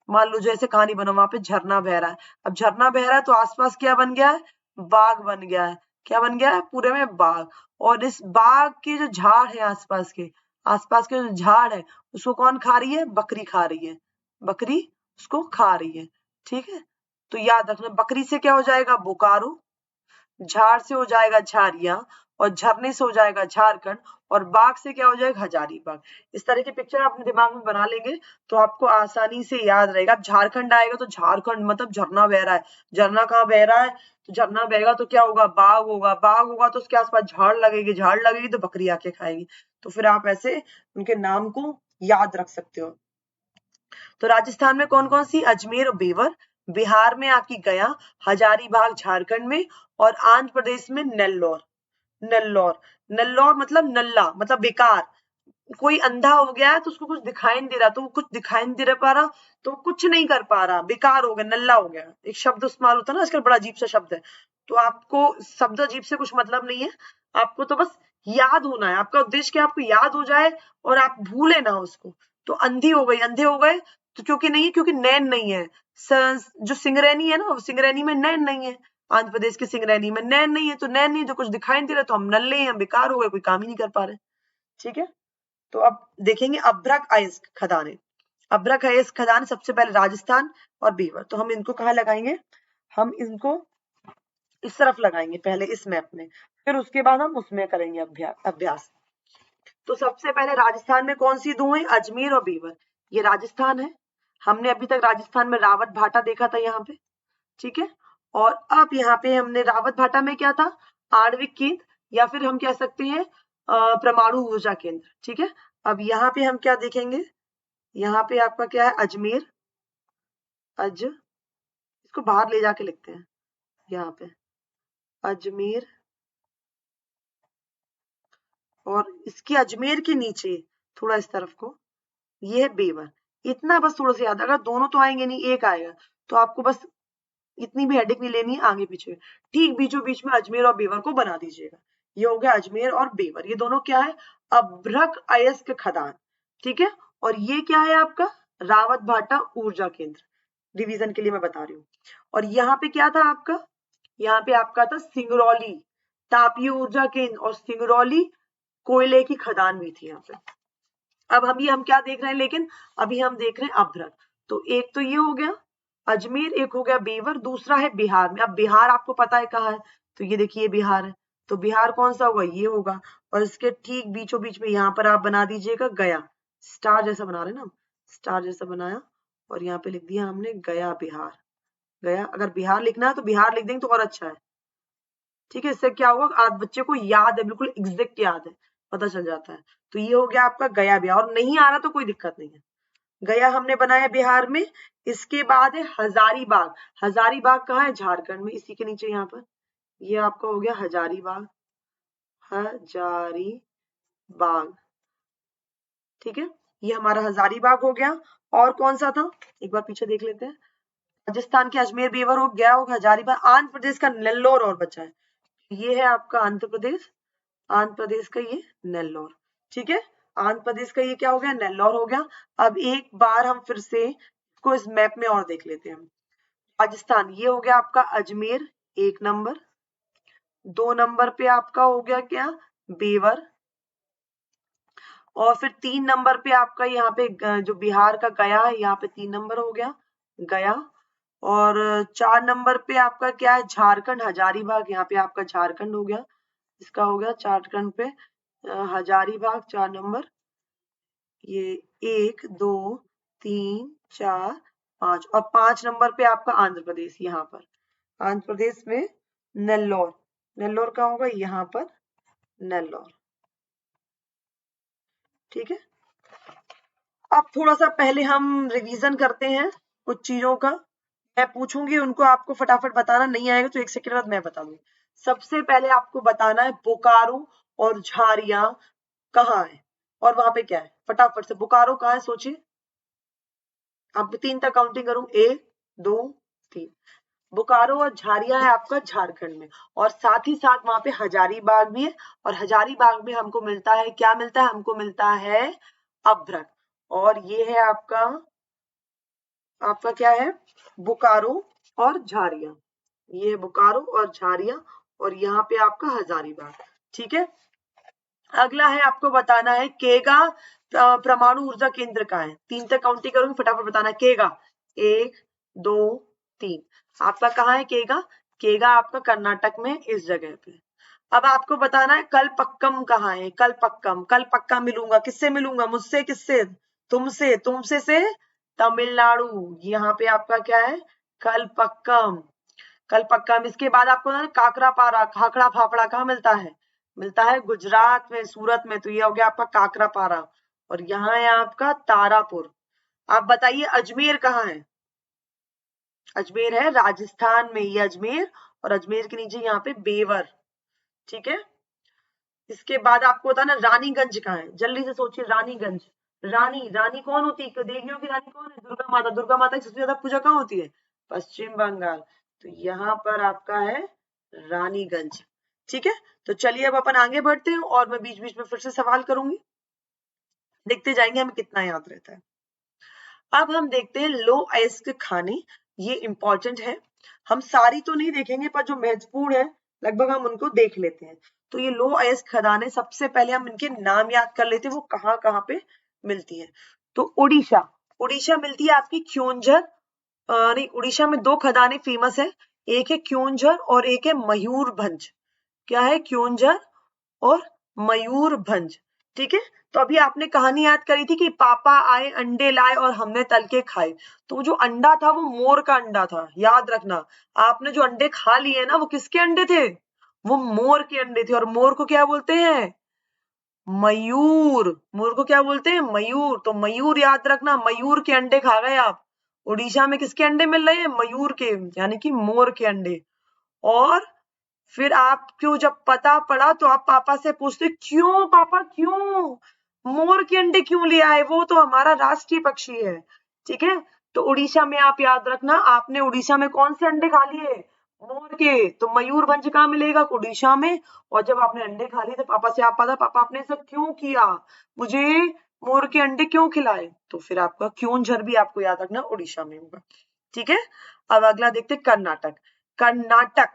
मान लो जैसे कहानी बना, वहां पे झरना बह रहा है। अब झरना बह रहा है तो आसपास क्या बन गया है? बाग बन गया है। क्या बन गया है? पूरे में बाग। और इस बाग के जो झाड़ है, आसपास के जो झाड़ है, उसको कौन खा रही है? बकरी खा रही है, बकरी उसको खा रही है। ठीक है, तो याद रखना, बकरी से क्या हो जाएगा? बोकारो, झाड़ से हो जाएगा झारिया, और झरने से हो जाएगा झारखंड, और बाग से क्या हो जाएगा? हजारीबाग। इस तरह की पिक्चर अपने दिमाग में बना लेंगे तो आपको आसानी से याद रहेगा। अब झारखंड आएगा तो झारखंड मतलब झरना बह रहा है, झरना कहाँ बह रहा है? तो झरना बहेगा तो क्या होगा? बाग होगा, बाग होगा तो उसके आसपास झाड़ लगेगी, झाड़ लगेगी तो बकरी आके खाएगी। तो फिर आप ऐसे उनके नाम को याद रख सकते हो। तो राजस्थान में कौन कौन सी? अजमेर और बेवर। बिहार में आपकी गया, हजारीबाग झारखंड में, और आंध्र प्रदेश में नेल्लौर। नल्लौर, नल्लौर मतलब नल्ला, मतलब बेकार। कोई अंधा हो गया है तो उसको कुछ दिखाई नहीं दे रहा, तो वो कुछ दिखाई नहीं दे पा रहा, तो वो कुछ नहीं कर पा रहा, बेकार हो गया, नल्ला हो गया। एक शब्द इस्तेमाल होता है ना आजकल, बड़ा अजीब सा शब्द है। तो आपको शब्द अजीब से कुछ मतलब नहीं है, आपको तो बस याद होना है। आपका उद्देश्य क्या? आपको याद हो जाए और आप भूले ना उसको। तो अंधी हो गई, अंधे हो गए तो क्योंकि नहीं है, क्योंकि नैन नहीं है। जो सिंगरैनी है ना, सिंगरैनी में नैन नहीं है। आंध्र प्रदेश की सिंगरैनी में नैन नहीं है, तो नैन नहीं, तो कुछ दिखाई नहीं दे रहा, तो हम नल्ले हैं, बेकार हो गए, कोई काम ही नहीं कर पा रहे। ठीक है, तो अब देखेंगे अभ्रक अयस्क खदानें। अभ्रक अयस्क खदान सबसे पहले राजस्थान और बीवर। तो हम इनको कहाँ लगाएंगे? हम इनको इस तरफ लगाएंगे पहले इस मैप में, फिर उसके बाद हम उसमें करेंगे अभ्यास। तो सबसे पहले राजस्थान में कौन सी दो है? अजमेर और बीवर। ये राजस्थान है, हमने अभी तक राजस्थान में रावत भाटा देखा था यहाँ पे। ठीक है, और अब यहाँ पे हमने रावत भाटा में क्या था? आणविक केंद्र, या फिर हम कह सकते हैं परमाणु ऊर्जा केंद्र। ठीक है, अब यहाँ पे हम क्या देखेंगे? यहाँ पे आपका क्या है? अजमेर, इसको बाहर ले जाके लिखते हैं, यहाँ पे अजमेर, और इसके अजमेर के नीचे थोड़ा इस तरफ को ये है बेवर। इतना बस थोड़ा सा याद, अगर दोनों तो आएंगे नहीं, एक आएगा, तो आपको बस इतनी भी हेडिक नहीं लेनी है आगे पीछे, ठीक बीचों बीच में अजमेर और बेवर को बना दीजिएगा। ये हो गया अजमेर और बेवर, ये दोनों क्या है? अभ्रक अयस्क खदान। ठीक है, और ये क्या है आपका? रावत भाटा ऊर्जा केंद्र। रिवीजन के लिए मैं बता रही हूँ। और यहाँ पे क्या था आपका? यहाँ पे आपका था सिंगरौली तापीय ऊर्जा केंद्र, और सिंगरौली कोयले की खदान भी थी यहाँ पे। अब हम क्या देख रहे हैं? लेकिन अभी हम देख रहे हैं अभ्रक। तो एक तो ये हो गया अजमेर, एक हो गया बेवर, दूसरा है बिहार में। अब बिहार आपको पता है कहाँ है? तो ये देखिए बिहार है, तो बिहार कौन सा होगा? ये होगा। और इसके ठीक बीचों बीच में यहाँ पर आप बना दीजिएगा गया, स्टार जैसा बना रहे ना, स्टार जैसा बनाया, और यहाँ पे लिख दिया हमने गया बिहार। गया, अगर बिहार लिखना है तो बिहार लिख देंगे तो और अच्छा है। ठीक है, इससे क्या होगा? आज बच्चे को याद है, बिल्कुल एग्जैक्ट याद है, पता चल जाता है। तो ये हो गया आपका गया बिहार, और नहीं आ रहा तो कोई दिक्कत नहीं है। गया हमने बनाया बिहार में। इसके बाद है हजारीबाग। हजारीबाग कहाँ है? झारखंड में, इसी के नीचे यहाँ पर ये आपका हो गया हजारीबाग, हजारीबाग। ठीक है, ये हमारा हजारीबाग हो गया। और कौन सा था? एक बार पीछे देख लेते हैं। राजस्थान के अजमेर बेवर हो गया, होगा हजारीबाग। आंध्र प्रदेश का नेल्लोर और बचा है, ये है आपका आंध्र प्रदेश, आंध्र प्रदेश का ये नेल्लोर। ठीक है, आंध्र प्रदेश का ये क्या हो गया? नेल्लोर हो गया। अब एक बार हम फिर से इसको इस मैप में और देख लेते हैं। राजस्थान ये हो गया आपका अजमेर 1 नंबर, 2 नंबर पे आपका हो गया क्या? बेवर, और फिर 3 नंबर पे आपका यहाँ पे जो बिहार का गया है, यहाँ पे 3 नंबर हो गया गया। और 4 नंबर पे आपका क्या है, झारखंड हजारीबाग, यहाँ पे आपका झारखंड हो गया, इसका हो गया झारखंड पे हजारीबाग 4 नंबर। ये 1 2 3 4 5 और 5 नंबर पे आपका आंध्र प्रदेश, यहाँ पर आंध्र प्रदेश में नेल्लोर, नेल्लोर का होगा यहाँ पर नेल्लोर। ठीक है, अब थोड़ा सा पहले हम रिवीजन करते हैं कुछ चीजों का। मैं पूछूंगी उनको, आपको फटाफट बताना, नहीं आएगा तो 1 सेकंड बाद मैं बता दूंगी। सबसे पहले आपको बताना है बोकारो और झारिया कहाँ है और वहां पे क्या है। फटाफट से, बोकारो कहाँ है सोचिए, आप 3 तक काउंटिंग करूं, 1 2 3। बोकारो और झारिया है आपका झारखंड में, और साथ ही साथ वहां पे हजारीबाग भी है, और हजारीबाग में हमको मिलता है, क्या मिलता है, हमको मिलता है अभ्रक। और ये है आपका क्या है, बोकारो और झारिया, ये बोकारो और झारिया, और यहाँ पे आपका हजारीबाग। ठीक है, अगला है आपको बताना है केगा परमाणु ऊर्जा केंद्र का है। 3 तक काउंटिंग करूंगी, फटाफट बताना है केगा, 1 2 3। आपका कहाँ है केगा, केगा आपका कर्नाटक में इस जगह पे। अब आपको बताना है कलपक्कम कहाँ है, कलपक्कम, कलपक्का मिलूंगा, किससे मिलूंगा, मुझसे, किससे, तुमसे, तुमसे से तमिलनाडु, यहाँ पे आपका क्या है कलपक्कम, कलपक्कम। इसके बाद आपको ना काकरापारा, खाखड़ा फाफड़ा कहाँ मिलता है, मिलता है गुजरात में, सूरत में, तो ये हो गया आपका काकरापारा। और यहाँ है आपका तारापुर। आप बताइए अजमेर कहाँ है, अजमेर है राजस्थान में, ये अजमेर, और अजमेर के नीचे यहाँ पे बेवर। ठीक है, इसके बाद आपको बताना रानीगंज कहाँ है, जल्दी से सोचिए, रानीगंज, रानी, रानी कौन होती है, देवियों की रानी कौन है, दुर्गा माता, दुर्गा माता की सबसे ज्यादा पूजा कहाँ होती है, पश्चिम बंगाल, तो यहाँ पर आपका है रानीगंज। ठीक है, तो चलिए अब अपन आगे बढ़ते हैं, और मैं बीच बीच में फिर से सवाल करूंगी, देखते जाएंगे हमें कितना याद रहता है। अब हम देखते हैं लो अयस्क खाने, ये इंपॉर्टेंट है, हम सारी तो नहीं देखेंगे पर जो महत्वपूर्ण है लगभग हम उनको देख लेते हैं। तो ये लो अयस्क खदानें, सबसे पहले हम इनके नाम याद कर लेते हैं, वो कहाँ कहाँ पे मिलती है। तो उड़ीसा, उड़ीसा मिलती है आपकी क्योंझर, नहीं, उड़ीसा में 2 खदानें फेमस है, एक है क्योंझर और एक है मयूरभंज। क्या है, क्योंझर और मयूरभंज। ठीक है, तो अभी आपने कहानी याद करी थी कि पापा आए, अंडे लाए और हमने तल के खाए, तो वो जो अंडा था वो मोर का अंडा था, याद रखना। आपने जो अंडे खा लिए ना, वो किसके अंडे थे, वो मोर के अंडे थे। और मोर को क्या बोलते हैं, मयूर, मोर को क्या बोलते हैं, मयूर। तो मयूर याद रखना, मयूर के अंडे खा गए आप। उड़ीसा में किसके अंडे मिल रहे हैं, मयूर के, यानी कि मोर के अंडे। और फिर आपको जब पता पड़ा तो आप पापा से पूछते, क्यों पापा, क्यों मोर के अंडे क्यों ले आए, वो तो हमारा राष्ट्रीय पक्षी है। ठीक है, तो उड़ीसा में आप याद रखना, आपने उड़ीसा में कौन से अंडे खा लिए, मोर के, तो मयूरभंज कहाँ मिलेगा, उड़ीसा में। और जब आपने अंडे खा लिए तो पापा से आप पता, पापा आपने ऐसा क्यों किया, मुझे मोर के अंडे क्यों खिलाए, तो फिर आपका क्योंझर भी आपको याद रखना उड़ीसा में होगा। ठीक है, अब अगला देखते कर्नाटक। कर्नाटक,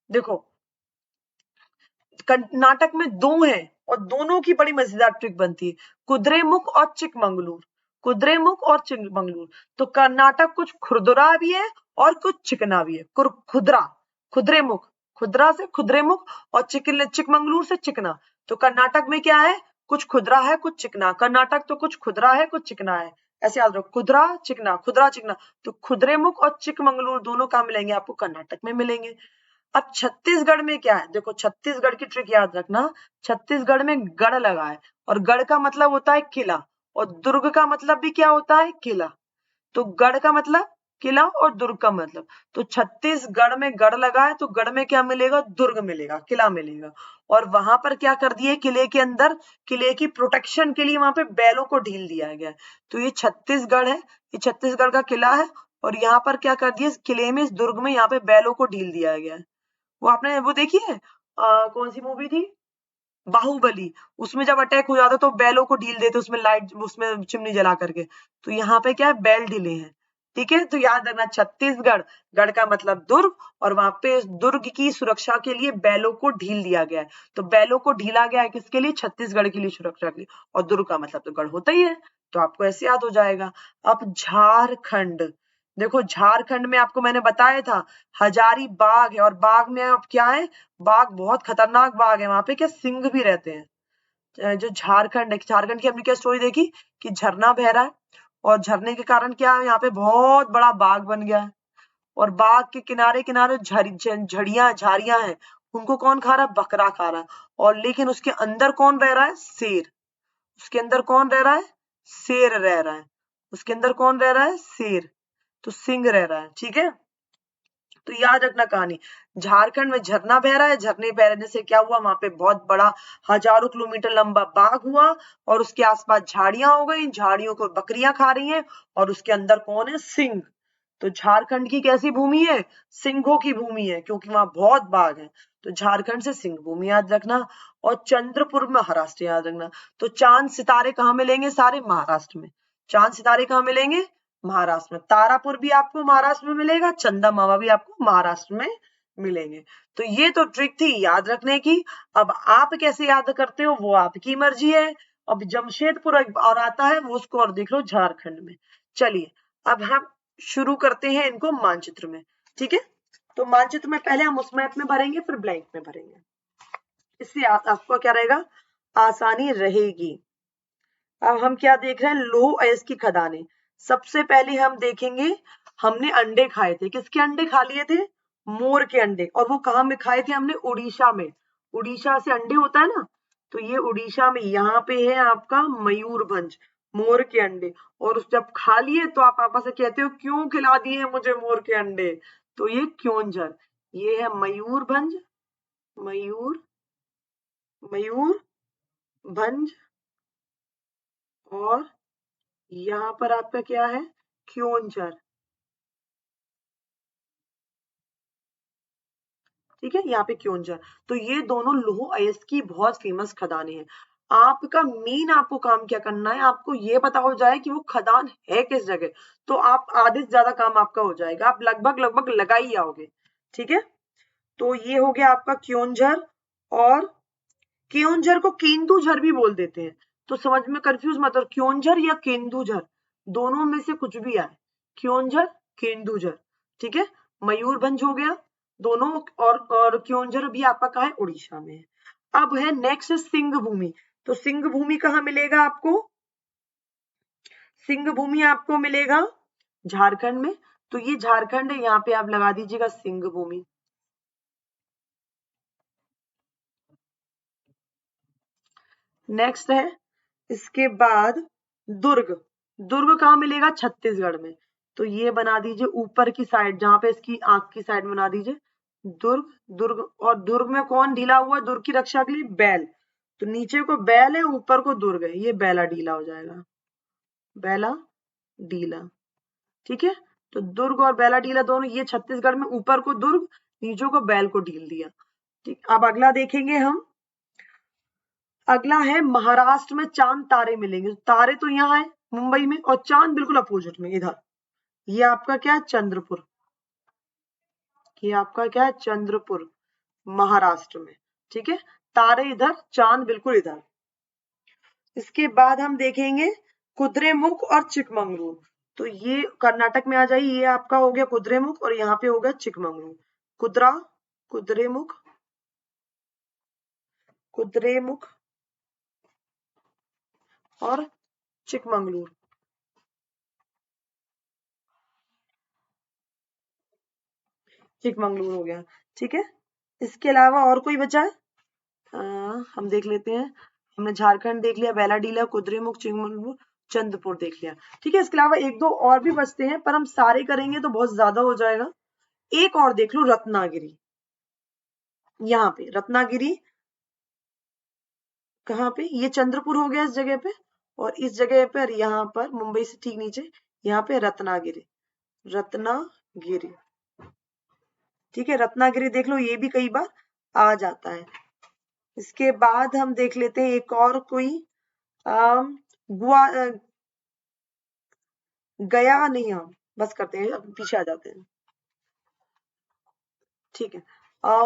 देखो कर्नाटक में 2 हैं और दोनों की बड़ी मजेदार ट्रिक बनती है, कुद्रेमुख और चिकमंगलूर, कुद्रेमुख और चिकमंगलूर। तो कर्नाटक कुछ खुरदुरा भी है और कुछ चिकना भी है, खुदरा, खुद्रेमुख, खुदरा से खुद्रेमुख, और चिकमंगलूर से चिकना। तो कर्नाटक में क्या है, कुछ खुदरा है कुछ चिकना, कर्नाटक तो कुछ खुदरा है कुछ चिकना है, ऐसे याद रखो, खुदरा चिकना, खुदरा चिकना। तो खुद्रेमुख और चिकमंगलूर दोनों कहाँ मिलेंगे, आपको कर्नाटक में मिलेंगे। अब छत्तीसगढ़ में क्या है, देखो छत्तीसगढ़ की ट्रिक याद रखना, छत्तीसगढ़ में गढ़ लगा है, और गढ़ का मतलब होता है किला, और दुर्ग का मतलब भी क्या होता है, किला। तो गढ़ का मतलब किला और दुर्ग का मतलब, तो छत्तीसगढ़ में गढ़ लगा है तो गढ़ में क्या मिलेगा, दुर्ग मिलेगा, किला मिलेगा। और वहां पर क्या कर दिए, किले के अंदर, किले की प्रोटेक्शन के लिए वहां पे बैलों को ढील दिया गया। तो ये छत्तीसगढ़ है, ये छत्तीसगढ़ का किला है, और यहाँ पर क्या कर दिया, किले में, इस दुर्ग में यहाँ पे बैलों को ढील दिया गया है। वो आपने वो देखी है, कौन सी मूवी थी, बाहुबली, उसमें जब अटैक हो जाता तो बैलों को ढील देते, उसमें लाइट, उसमें चिमनी जला करके। तो यहाँ पे क्या है, बैल ढीले हैं, ठीक है, तो याद रखना छत्तीसगढ़, गढ़ का मतलब दुर्ग, और वहां पे दुर्ग की सुरक्षा के लिए बैलों को ढील दिया गया है। तो बैलों को ढीला गया है किसके लिए? छत्तीसगढ़ के लिए, सुरक्षा के लिए। और दुर्ग का मतलब तो गढ़ होता ही है, तो आपको ऐसे याद हो जाएगा। अब झारखंड, देखो झारखंड में आपको मैंने बताया था हजारी बाग है, और बाग में अब क्या है, बाघ बहुत खतरनाक बाघ है, वहां पे क्या सिंह भी रहते हैं। जो झारखंड है, झारखंड की हमने क्या स्टोरी देखी कि झरना बह रहा है, और झरने के कारण क्या है, यहाँ पे बहुत बड़ा बाग बन गया है, और बाग के किनारे किनारे झड़ियां झाड़ियां हैं, उनको कौन खा रहा है? बकरा खा रहा है। और लेकिन उसके अंदर कौन रह रहा है? शेर। उसके अंदर कौन रह रहा है? शेर रह रहा है। उसके अंदर कौन रह रहा है? शेर। तो सिंह रह रहा है, ठीक है। तो याद रखना कहानी, झारखंड में झरना बह रहा है, झरने बहने से क्या हुआ, वहां पे बहुत बड़ा हजारों किलोमीटर लंबा बाग हुआ, और उसके आसपास झाड़ियां हो गई, झाड़ियों को बकरियां खा रही हैं, और उसके अंदर कौन है? सिंह। तो झारखंड की कैसी भूमि है? सिंहों की भूमि है, क्योंकि वहां बहुत बाघ है। तो झारखंड से सिंह भूमि याद रखना। और चंद्रपुर महाराष्ट्र याद रखना। तो चांद सितारे कहाँ मिलेंगे? सारे महाराष्ट्र में। चांद सितारे कहाँ मिलेंगे? महाराष्ट्र में। तारापुर भी आपको महाराष्ट्र में मिलेगा, चंदा मामा भी आपको महाराष्ट्र में मिलेंगे। तो ये तो ट्रिक थी याद रखने की। अब आप कैसे याद करते हो वो आपकी मर्जी है। अब जमशेदपुर और आता है, वो उसको और देख लो झारखंड में। चलिए अब हम शुरू करते हैं इनको मानचित्र में, ठीक है। तो मानचित्र में पहले हम उस मैप में भरेंगे, फिर ब्लैंक में भरेंगे, इससे आपको क्या रहेगा? आसानी रहेगी। अब हम क्या देख रहे हैं? लौह अयस्क की खदानें। सबसे पहले हम देखेंगे, हमने अंडे खाए थे, किसके अंडे खा लिए थे? मोर के अंडे। और वो कहाँ में खाए थे हमने? उड़ीसा में। उड़ीसा से अंडे होता है ना, तो ये उड़ीसा में यहाँ पे है आपका मयूरभंज, मोर के अंडे। और जब खा लिए तो आप पापा से कहते हो क्यों खिला दिए मुझे मोर के अंडे? तो ये क्योंझर, ये है मयूरभंज, मयूर मयूरभंज। और यहाँ पर आपका क्या है? क्योंझर, ठीक है, यहाँ पे क्योंझर। तो ये दोनों लौह अयस्क की बहुत फेमस खदानें हैं। आपका मेन आपको काम क्या करना है? आपको ये पता हो जाए कि वो खदान है किस जगह, तो आप आधे से ज्यादा काम आपका हो जाएगा, आप लगभग लगभग लगा ही आओगे, ठीक है। तो ये हो गया आपका क्योंझर। और क्योंझर को केंदुझर भी बोल देते हैं, तो समझ में कंफ्यूज मत हो, क्योंझर या केंदुझर दोनों में से कुछ भी आए, क्योंझर केंदुझर, ठीक है। मयूरभंज हो गया दोनों, और क्योंझर भी आपका कहाँ है? उड़ीसा में है। अब है नेक्स्ट सिंह भूमि। तो सिंह भूमि कहाँ मिलेगा आपको? सिंह भूमि आपको मिलेगा झारखंड में। तो ये झारखंड है, यहाँ पे आप लगा दीजिएगा सिंह भूमि। नेक्स्ट है इसके बाद दुर्ग। दुर्ग कहाँ मिलेगा? छत्तीसगढ़ में। तो ये बना दीजिए ऊपर की साइड, जहां पे इसकी आंख की साइड बना दीजिए दुर्ग। दुर्ग, और दुर्ग में कौन ढीला हुआ है दुर्ग की रक्षा के लिए? बैल। तो नीचे को बैल है, ऊपर को दुर्ग है, ये बैला ढीला हो जाएगा, बैला ढीला, ठीक है। तो दुर्ग और बैला ढीला दोनों, ये छत्तीसगढ़ में ऊपर को दुर्ग, नीचे को बैल को ढील दिया, ठीक। अब अगला देखेंगे हम, अगला है महाराष्ट्र में चांद तारे मिलेंगे। तारे तो यहाँ है मुंबई में, और चांद बिल्कुल अपोजिट में इधर, ये आपका क्या है? चंद्रपुर। ये आपका क्या है? चंद्रपुर, महाराष्ट्र में, ठीक है। तारे इधर, चांद बिल्कुल इधर। इसके बाद हम देखेंगे कुद्रेमुख और चिकमंगलूर। तो ये कर्नाटक में आ जाइए, ये आपका हो गया कुद्रेमुख, और यहाँ पे हो गया चिकमंगलूर। कुद्रा, कुद्रेमुख, कुद्रेमुख और चिकमंगलूर, चिकमंगलूर हो गया, ठीक है। इसके अलावा और कोई बचा है? हम देख लेते हैं। हमने झारखंड देख लिया, बेलाडीला, कुद्रेमुख, चिकमंगलूर, चंद्रपुर देख लिया, ठीक है। इसके अलावा एक दो और भी बचते हैं, पर हम सारे करेंगे तो बहुत ज्यादा हो जाएगा। एक और देख लो, रत्नागिरी। यहाँ पे रत्नागिरी कहाँ पे? ये चंद्रपुर हो गया इस जगह पे, और इस जगह पर यहाँ पर मुंबई से ठीक नीचे यहाँ पे रत्नागिरी, रत्नागिरी, ठीक है। रत्नागिरी देख लो, ये भी कई बार आ जाता है। इसके बाद हम देख लेते हैं एक और कोई, गुआ, गया नहीं, हम बस करते हैं, अब पीछे आ जाते हैं। ठीक है,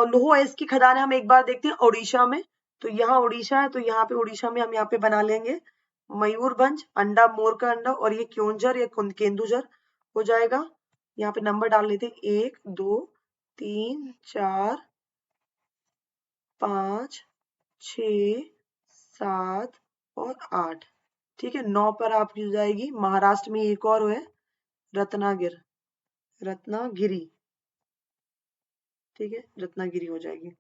लोह अयस्क की खदानें हम एक बार देखते हैं उड़ीसा में। तो यहाँ उड़ीसा है, तो यहाँ पे उड़ीसा में हम यहाँ पे बना लेंगे मयूरभंज, अंडा, मोर का अंडा, और ये क्योंझर या केंदुझर हो जाएगा। यहाँ पे नंबर डाल लेते हैं 1 2 3 4 5 6 7 और 8। ठीक है, 9 पर आपकी हो जाएगी। महाराष्ट्र में एक और है रत्नागिरी। ठीक है, रत्नागिरी हो जाएगी।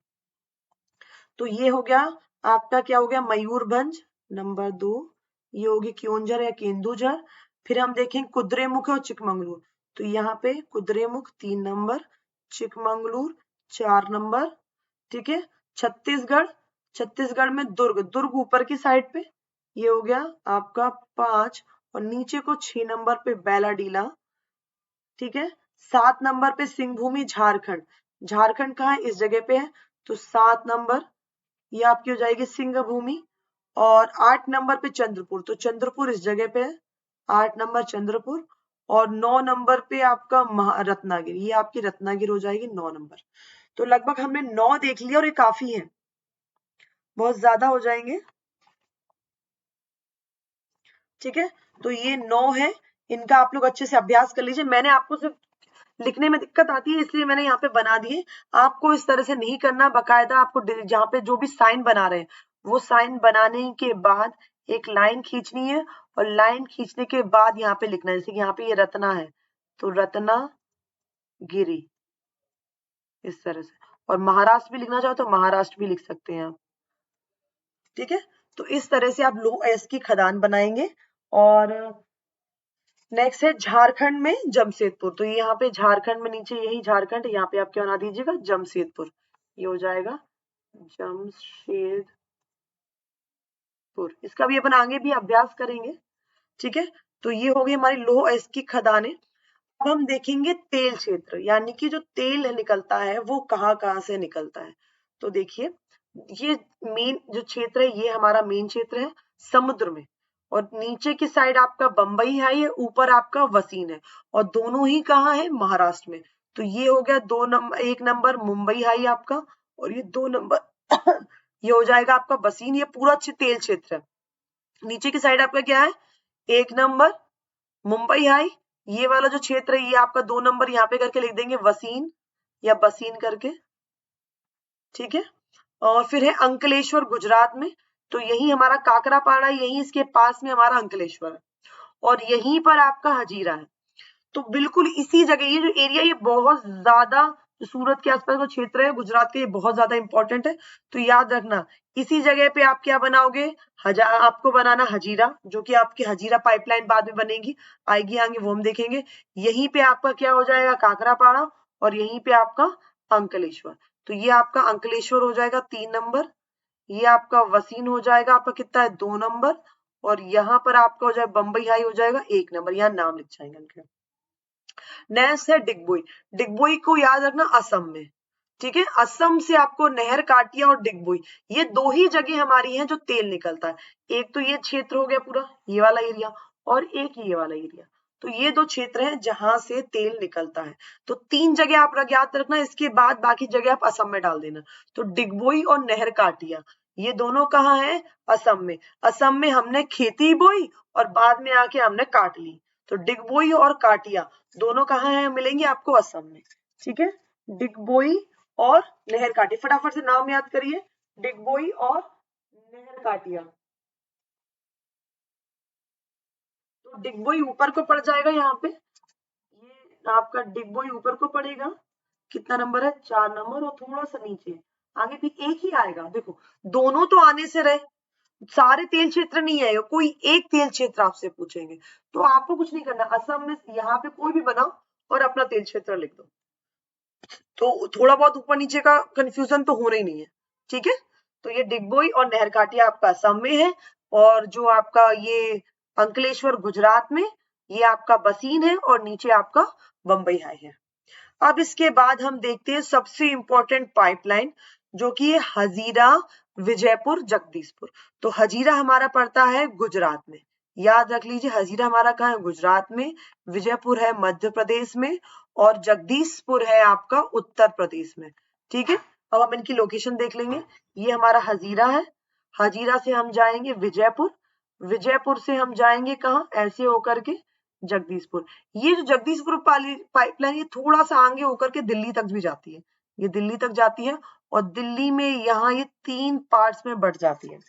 तो ये हो गया आपका, क्या हो गया, मयूरभंज नंबर 2, ये होगी क्योंझर या केंदुझर। फिर हम देखेंगे कुद्रेमुख और चिकमंगलूर। तो यहाँ पे कुद्रेमुख 3 नंबर, चिकमंगलूर 4 नंबर। ठीक है, छत्तीसगढ़ में दुर्ग ऊपर की साइड पे, ये हो गया आपका 5, और नीचे को 6 नंबर पे बैलाडीला। ठीक है, 7 नंबर पे सिंहभूमि झारखंड कहाँ है, इस जगह पे है, तो 7 नंबर ये आपकी हो जाएगी सिंहभूमि। और 8 नंबर पे चंद्रपुर, तो चंद्रपुर इस जगह पे है, 8 नंबर चंद्रपुर। और 9 नंबर पे आपका रत्नागिरी, ये आपकी रत्नागिरी हो जाएगी 9 नंबर। तो लगभग हमने 9 देख लिया, और ये काफी है, बहुत ज्यादा हो जाएंगे। ठीक है, तो ये 9 है, इनका आप लोग अच्छे से अभ्यास कर लीजिए। मैंने आपको सिर्फ लिखने में दिक्कत आती है, इसलिए मैंने यहाँ पे बना दिए। आपको इस तरह से नहीं करना, बकायदा आपको जहाँ पे जो भी साइन बना रहे हैं, वो साइन बनाने के बाद एक लाइन खींचनी है, और लाइन खींचने के बाद यहाँ पे लिखना है। जैसे कि यहाँ पे ये रत्ना है, तो रत्नागिरी, इस तरह से। और महाराष्ट्र भी लिखना चाहो तो महाराष्ट्र भी लिख सकते हैं आप। ठीक है, तो इस तरह से आप लोह अयस्क की खदान बनाएंगे। और नेक्स्ट है झारखंड में जमशेदपुर। तो यहाँ पे झारखंड में, नीचे यही झारखंड, यहाँ पे आप क्या बना दीजिएगा, जमशेदपुर, ये हो जाएगा जमशेदपुर। इसका भी अपन आगे भी अभ्यास करेंगे। ठीक है, तो ये हो गई हमारी लोह अयस्क की खदानें। अब हम देखेंगे तेल क्षेत्र, यानी कि जो तेल निकलता है वो कहाँ कहाँ से निकलता है। तो देखिए, ये मेन जो क्षेत्र है, ये हमारा मेन क्षेत्र है समुद्र में, और नीचे की साइड आपका बंबई है, ये ऊपर आपका वसीन है, और दोनों ही कहाँ है, महाराष्ट्र में। तो ये हो गया 2 नंबर, 1 नंबर मुंबई हाई आपका, और ये 2 नंबर ये हो जाएगा आपका वसीन। ये पूरा तेल क्षेत्र है। नीचे की साइड आपका क्या है, 1 नंबर मुंबई हाई, ये वाला जो क्षेत्र है ये आपका 2 नंबर, यहाँ पे करके लिख देंगे वसीन या बसीन करके। ठीक है, और फिर है अंकलेश्वर गुजरात में। तो यही हमारा काकरापाड़ा, यही इसके पास में हमारा अंकलेश्वर है, और यहीं पर आपका हजीरा है। तो बिल्कुल इसी जगह, ये जो एरिया, ये बहुत ज्यादा, सूरत के आसपास का क्षेत्र है गुजरात के, ये बहुत ज्यादा इंपॉर्टेंट है। तो याद रखना, इसी जगह पे आप क्या बनाओगे, आपको बनाना हजीरा, जो कि आपकी हजीरा पाइपलाइन बाद में बनेगी, आएगी आगे, वो हम देखेंगे। यहीं पे आपका क्या हो जाएगा, काकरापाड़ा, और यहीं पे आपका अंकलेश्वर। तो ये आपका अंकलेश्वर हो जाएगा 3 नंबर, ये आपका वसीन हो जाएगा आपका कितना है, 2 नंबर, और यहाँ पर आपका हो जाएगा बंबई हाई हो जाएगा 1 नंबर, यहाँ नाम लिख जाएंगे उनके। नेक्स्ट है डिगबोई। डिगबोई को याद रखना असम में। ठीक है, असम से आपको नहर काटिया और डिगबोई, ये 2 ही जगह हमारी हैं जो तेल निकलता है। एक तो ये क्षेत्र हो गया पूरा, ये वाला एरिया, और एक ये वाला एरिया। तो ये 2 क्षेत्र हैं जहां से तेल निकलता है। तो 3 जगह आप याद रखना, इसके बाद बाकी जगह आप असम में डाल देना। तो डिगबोई और नहर काटिया, ये दोनों कहाँ है, असम में। असम में हमने खेती बोई, और बाद में आके हमने काट ली। तो डिगबोई और काटिया दोनों कहाँ है, मिलेंगे आपको असम में। ठीक है, डिगबोई और नहर काटिया, फटाफट से नाम याद करिए, डिगबोई और नहर काटिया। तो डिगबोई ऊपर को पड़ जाएगा, यहाँ पे ये आपका डिगबोई ऊपर को पड़ेगा, कितना नंबर है, 4 नंबर, और थोड़ा सा नीचे आगे भी एक ही आएगा। देखो, दोनों तो आने से रहे, सारे तेल क्षेत्र नहीं आएगा, कोई एक तेल क्षेत्र आपसे पूछेंगे। तो आपको कुछ नहीं करना, असम में यहाँ पे कोई भी बनाओ और अपना तेल क्षेत्र लिख दो। तो थोड़ा बहुत ऊपर नीचे का कंफ्यूजन तो होना ही नहीं है। ठीक है, तो ये डिगबोई और नहर काटिया आपका असम में है, और जो आपका ये अंकलेश्वर गुजरात में, ये आपका बसीन है, और नीचे आपका बंबई हाई है। अब इसके बाद हम देखते हैं सबसे इंपॉर्टेंट पाइपलाइन, जो कि है हजीरा विजयपुर जगदीशपुर। तो हजीरा हमारा पड़ता है गुजरात में, याद रख लीजिए हजीरा हमारा कहाँ है, गुजरात में, विजयपुर है मध्य प्रदेश में, और जगदीशपुर है आपका उत्तर प्रदेश में। ठीक है, अब हम इनकी लोकेशन देख लेंगे। ये हमारा हजीरा है, हजीरा से हम जाएंगे विजयपुर, विजयपुर से हम जाएंगे कहाँ, ऐसे होकर के जगदीशपुर। ये जो जगदीशपुर पाइपलाइन ये थोड़ा सा आगे होकर के दिल्ली तक भी जाती है, ये दिल्ली तक जाती है, और दिल्ली में यहाँ ये 3 पार्ट्स में बट जाती है।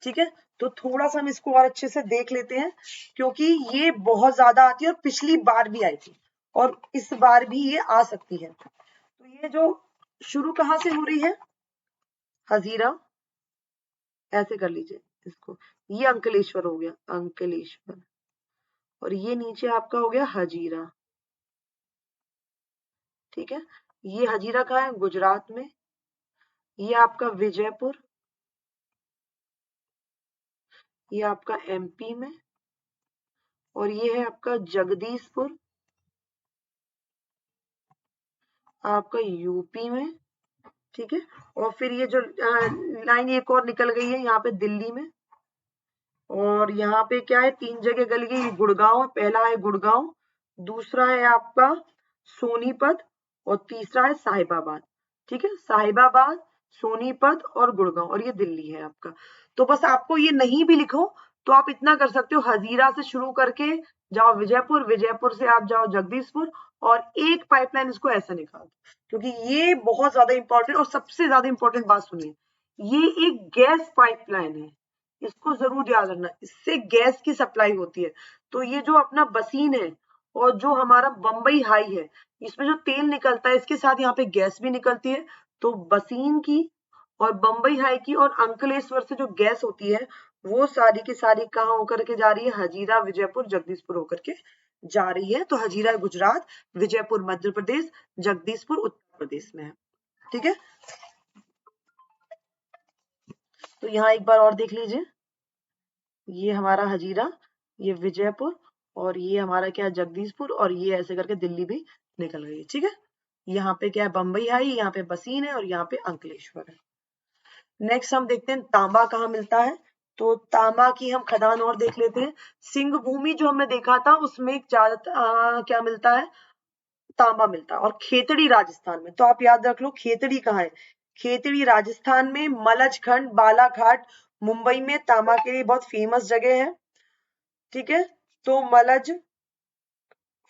ठीक है, तो थोड़ा सा हम इसको और अच्छे से देख लेते हैं, क्योंकि ये बहुत ज्यादा आती है और पिछली बार भी आई थी और इस बार भी ये आ सकती है। तो ये जो शुरू कहाँ से हो रही है, हजीरा, ऐसे कर लीजिए इसको, ये अंकलेश्वर हो गया, अंकलेश्वर, और ये नीचे आपका हो गया हजीरा। ठीक है, ये हजीरा कहाँ है, गुजरात में, ये आपका विजयपुर, ये आपका एमपी में, और ये है आपका जगदीशपुर आपका यूपी में। ठीक है, और फिर ये जो लाइन एक और निकल गई है यहाँ पे दिल्ली में, और यहाँ पे क्या है, 3 जगह गल गई, गुड़गांव, पहला है गुड़गांव, दूसरा है आपका सोनीपत, और तीसरा है साहिबाबाद। ठीक है, साहिबाबाद, सोनीपत और गुड़गांव, और ये दिल्ली है आपका। तो बस आपको ये नहीं भी लिखो तो आप इतना कर सकते हो, हजीरा से शुरू करके जाओ विजयपुर, विजयपुर से आप जाओ जगदीशपुर, और एक पाइपलाइन इसको ऐसा निकाल दो, क्योंकि ये बहुत ज्यादा इंपॉर्टेंट, और सबसे ज्यादा इंपॉर्टेंट बात सुनिए, ये एक गैस पाइपलाइन है, इसको जरूर याद रखना, इससे गैस की सप्लाई होती है। तो ये जो अपना बसीन है और जो हमारा बम्बई हाई है, इसमें जो तेल निकलता है इसके साथ यहाँ पे गैस भी निकलती है। तो बसीन की और बम्बई हाई की और अंकलेश्वर से जो गैस होती है वो सारी की सारी कहाँ होकर के जा रही है, हजीरा, विजयपुर, जगदीशपुर होकर के जा रही है। तो हजीरा गुजरात, विजयपुर मध्य प्रदेश, जगदीशपुर उत्तर प्रदेश में है। ठीक है, तो यहाँ एक बार और देख लीजिए, ये हमारा हजीरा, ये विजयपुर, और ये हमारा क्या है जगदीशपुर, और ये ऐसे करके दिल्ली भी निकल गई है। ठीक है, यहाँ पे क्या है बम्बई हाई, यहाँ पे बसीन है, और यहाँ पे अंकलेश्वर है। नेक्स्ट हम देखते हैं तांबा कहाँ मिलता है। तो तांबा की हम खदान और देख लेते हैं। सिंह भूमि जो हमने देखा था उसमें ज्यादा क्या मिलता है, तांबा मिलता है, और खेतड़ी राजस्थान में। तो आप याद रख लो खेतड़ी कहाँ है, खेतड़ी राजस्थान में, मलजखंड, बालाघाट मुंबई में तांबा के लिए बहुत फेमस जगह है। ठीक है, तो मलज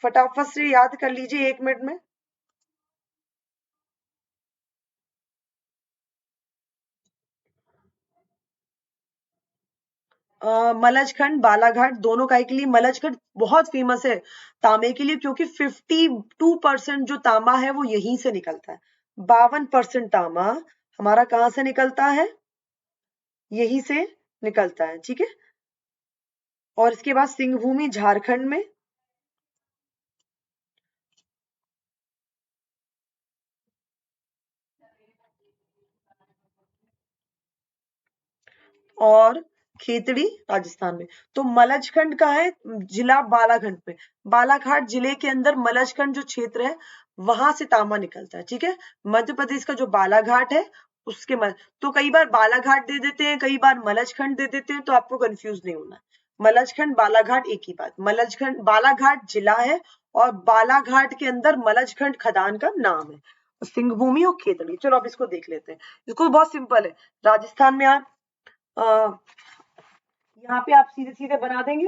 फटाफट से याद कर लीजिए 1 मिनट में। मलजखंड, बालाघाट दोनों का के लिए, मलजखंड बहुत फेमस है तांबे के लिए, क्योंकि 52% जो तांबा है वो यहीं से निकलता है। 52% तांबा हमारा कहाँ से निकलता है, यहीं से निकलता है। ठीक है, और इसके बाद सिंह भूमि झारखंड में, और खेतड़ी राजस्थान में। तो मलजखंड का है जिला बालाघाट में, बालाघाट जिले के अंदर मलजखंड जो क्षेत्र है वहां से तांबा निकलता है। ठीक है, मध्य प्रदेश का जो बालाघाट है उसके तो कई बार बालाघाट दे देते हैं, कई बार मलजखंड दे देते हैं, तो आपको कंफ्यूज नहीं होना। मलजखंड बालाघाट एक ही बात, मलजखंड बालाघाट जिला है और बालाघाट के अंदर मलजखंड खदान का नाम है, सिंह भूमि और खेतड़ी। चलो अब इसको देख लेते हैं, इसको बहुत सिंपल है। राजस्थान में आप यहाँ पे आप सीधे सीधे बना देंगे।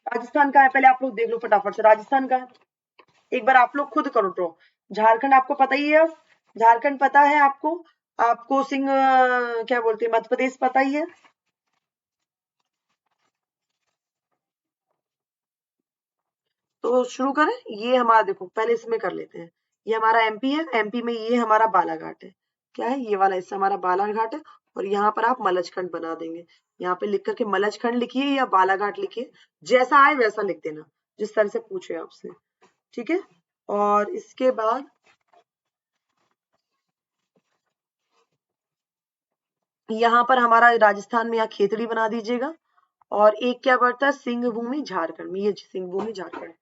राजस्थान का है, पहले आप लोग देख लो फटाफट से, राजस्थान का है, एक बार आप लोग खुद करो ड्रॉ। झारखंड आपको पता ही है, झारखंड पता है आपको, आपको सिंह क्या बोलते हैं मध्य प्रदेश पता ही है। तो शुरू करें, ये हमारा देखो पहले इसमें कर लेते हैं, ये हमारा एमपी है, एमपी में ये हमारा बालाघाट है, क्या है ये वाला हिस्सा हमारा बालाघाट है, और यहाँ पर आप मलजखंड बना देंगे। यहाँ पे लिख करके मलजखंड लिखिए या बालाघाट लिखिए, जैसा आए वैसा लिख देना, जिस तरह से पूछे आपसे। ठीक है, और इसके बाद यहाँ पर हमारा राजस्थान में यहाँ खेतड़ी बना दीजिएगा, और एक क्या पड़ता है सिंह भूमि झारखंड में, ये सिंह भूमि झारखंड।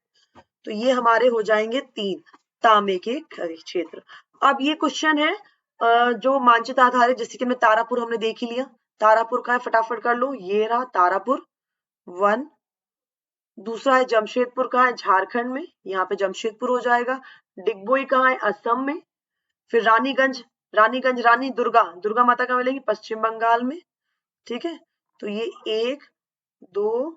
तो ये हमारे हो जाएंगे 3 तांबे के क्षेत्र। अब ये क्वेश्चन है जो मानचित्र आधारित, जैसे कि मैं तारापुर हमने देख ही लिया, तारापुर का है फटाफट कर लो, ये रहा तारापुर। 1। दूसरा है जमशेदपुर, कहाँ है? झारखंड में, यहाँ पे जमशेदपुर हो जाएगा। डिगबोई कहाँ है? असम में। फिर रानीगंज, रानी दुर्गा, दुर्गा माता कहाँ मिलेंगी? पश्चिम बंगाल में। ठीक है, तो ये 1 2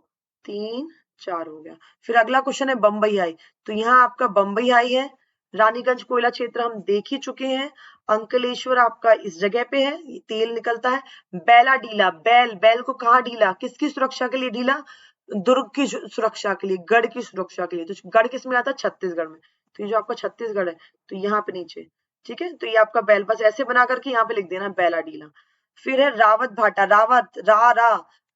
3 4 हो गया। फिर अगला क्वेश्चन है बम्बई आई, तो यहाँ आपका बम्बई आई है। रानीगंज कोयला क्षेत्र हम देख ही चुके हैं। अंकलेश्वर आपका इस जगह पे है, ये तेल निकलता है। बैला डीला, बैल को कहाँ ढीला? किसकी सुरक्षा के लिए ढीला? दुर्ग की सुरक्षा के लिए, गढ़ की सुरक्षा के लिए। तो गढ़ किस में आता है? छत्तीसगढ़ में। तो ये जो आपका छत्तीसगढ़ है, तो यहाँ पे नीचे, ठीक है, तो ये आपका बैल, बस ऐसे बना करके यहाँ पे लिख देना बैला डीला। फिर है रावत भाटा,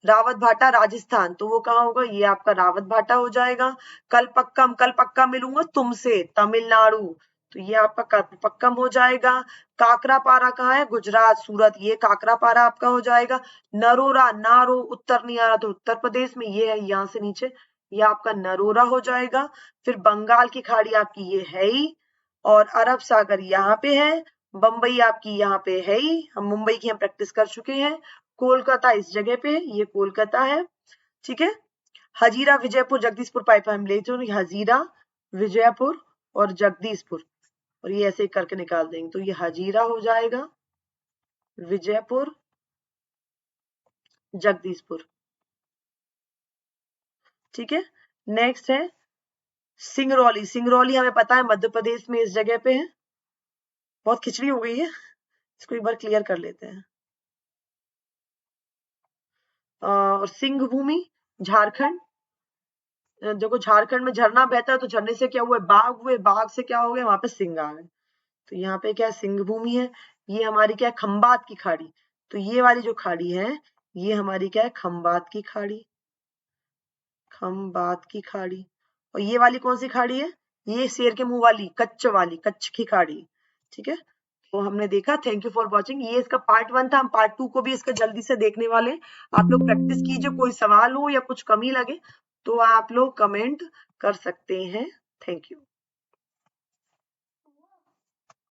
रावत भाटा राजस्थान, तो वो कहाँ होगा? ये आपका रावत भाटा हो जाएगा। कल पक्का मिलूंगा तुमसे, तमिलनाडु, तो ये आपका कलपक्कम हो जाएगा। काकरापारा कहाँ है? गुजरात, सूरत, ये काकरापारा आपका हो जाएगा। नरोरा, नारो, उत्तर नहीं आ रहा तो उत्तर प्रदेश में, ये है यहाँ से नीचे, ये आपका नरोरा हो जाएगा। फिर बंगाल की खाड़ी आपकी ये है ही, और अरब सागर यहाँ पे है। बम्बई आपकी यहाँ पे है ही, हम मुंबई की हम प्रैक्टिस कर चुके हैं। कोलकाता इस जगह पे, ये कोलकाता है। ठीक है, हजीरा, विजयपुर, जगदीशपुर पाइपलाइन ले, तो हजीरा, विजयपुर और जगदीशपुर, और ये ऐसे करके निकाल देंगे, तो ये हजीरा हो जाएगा, विजयपुर, जगदीशपुर। ठीक है, नेक्स्ट है सिंगरौली, सिंगरौली हमें पता है मध्य प्रदेश में इस जगह पे है। बहुत खिचड़ी हो गई है, इसको एक बार क्लियर कर लेते हैं। और सिंह भूमि, झारखंड, देखो झारखंड में झरना बहता है, तो झरने से क्या हुआ? बाघ हुए, बाघ से क्या हो गया? वहां पे सिंह आ गए, तो यहाँ पे क्या सिंह भूमि है। ये हमारी क्या है? खंबात की खाड़ी, तो ये वाली जो खाड़ी है, ये हमारी क्या है? खंबात की खाड़ी, खंबात की खाड़ी। और ये वाली कौन सी खाड़ी है? ये शेर के मुंह वाली, कच्छ की खाड़ी। ठीक है, तो हमने देखा। Thank you for watching. ये इसका पार्ट 1 था, हम पार्ट 2 को भी इसका जल्दी से देखने वाले। आप लोग प्रैक्टिस कीजिए, कोई सवाल हो या कुछ कमी लगे तो आप लोग कमेंट कर सकते हैं। Thank you.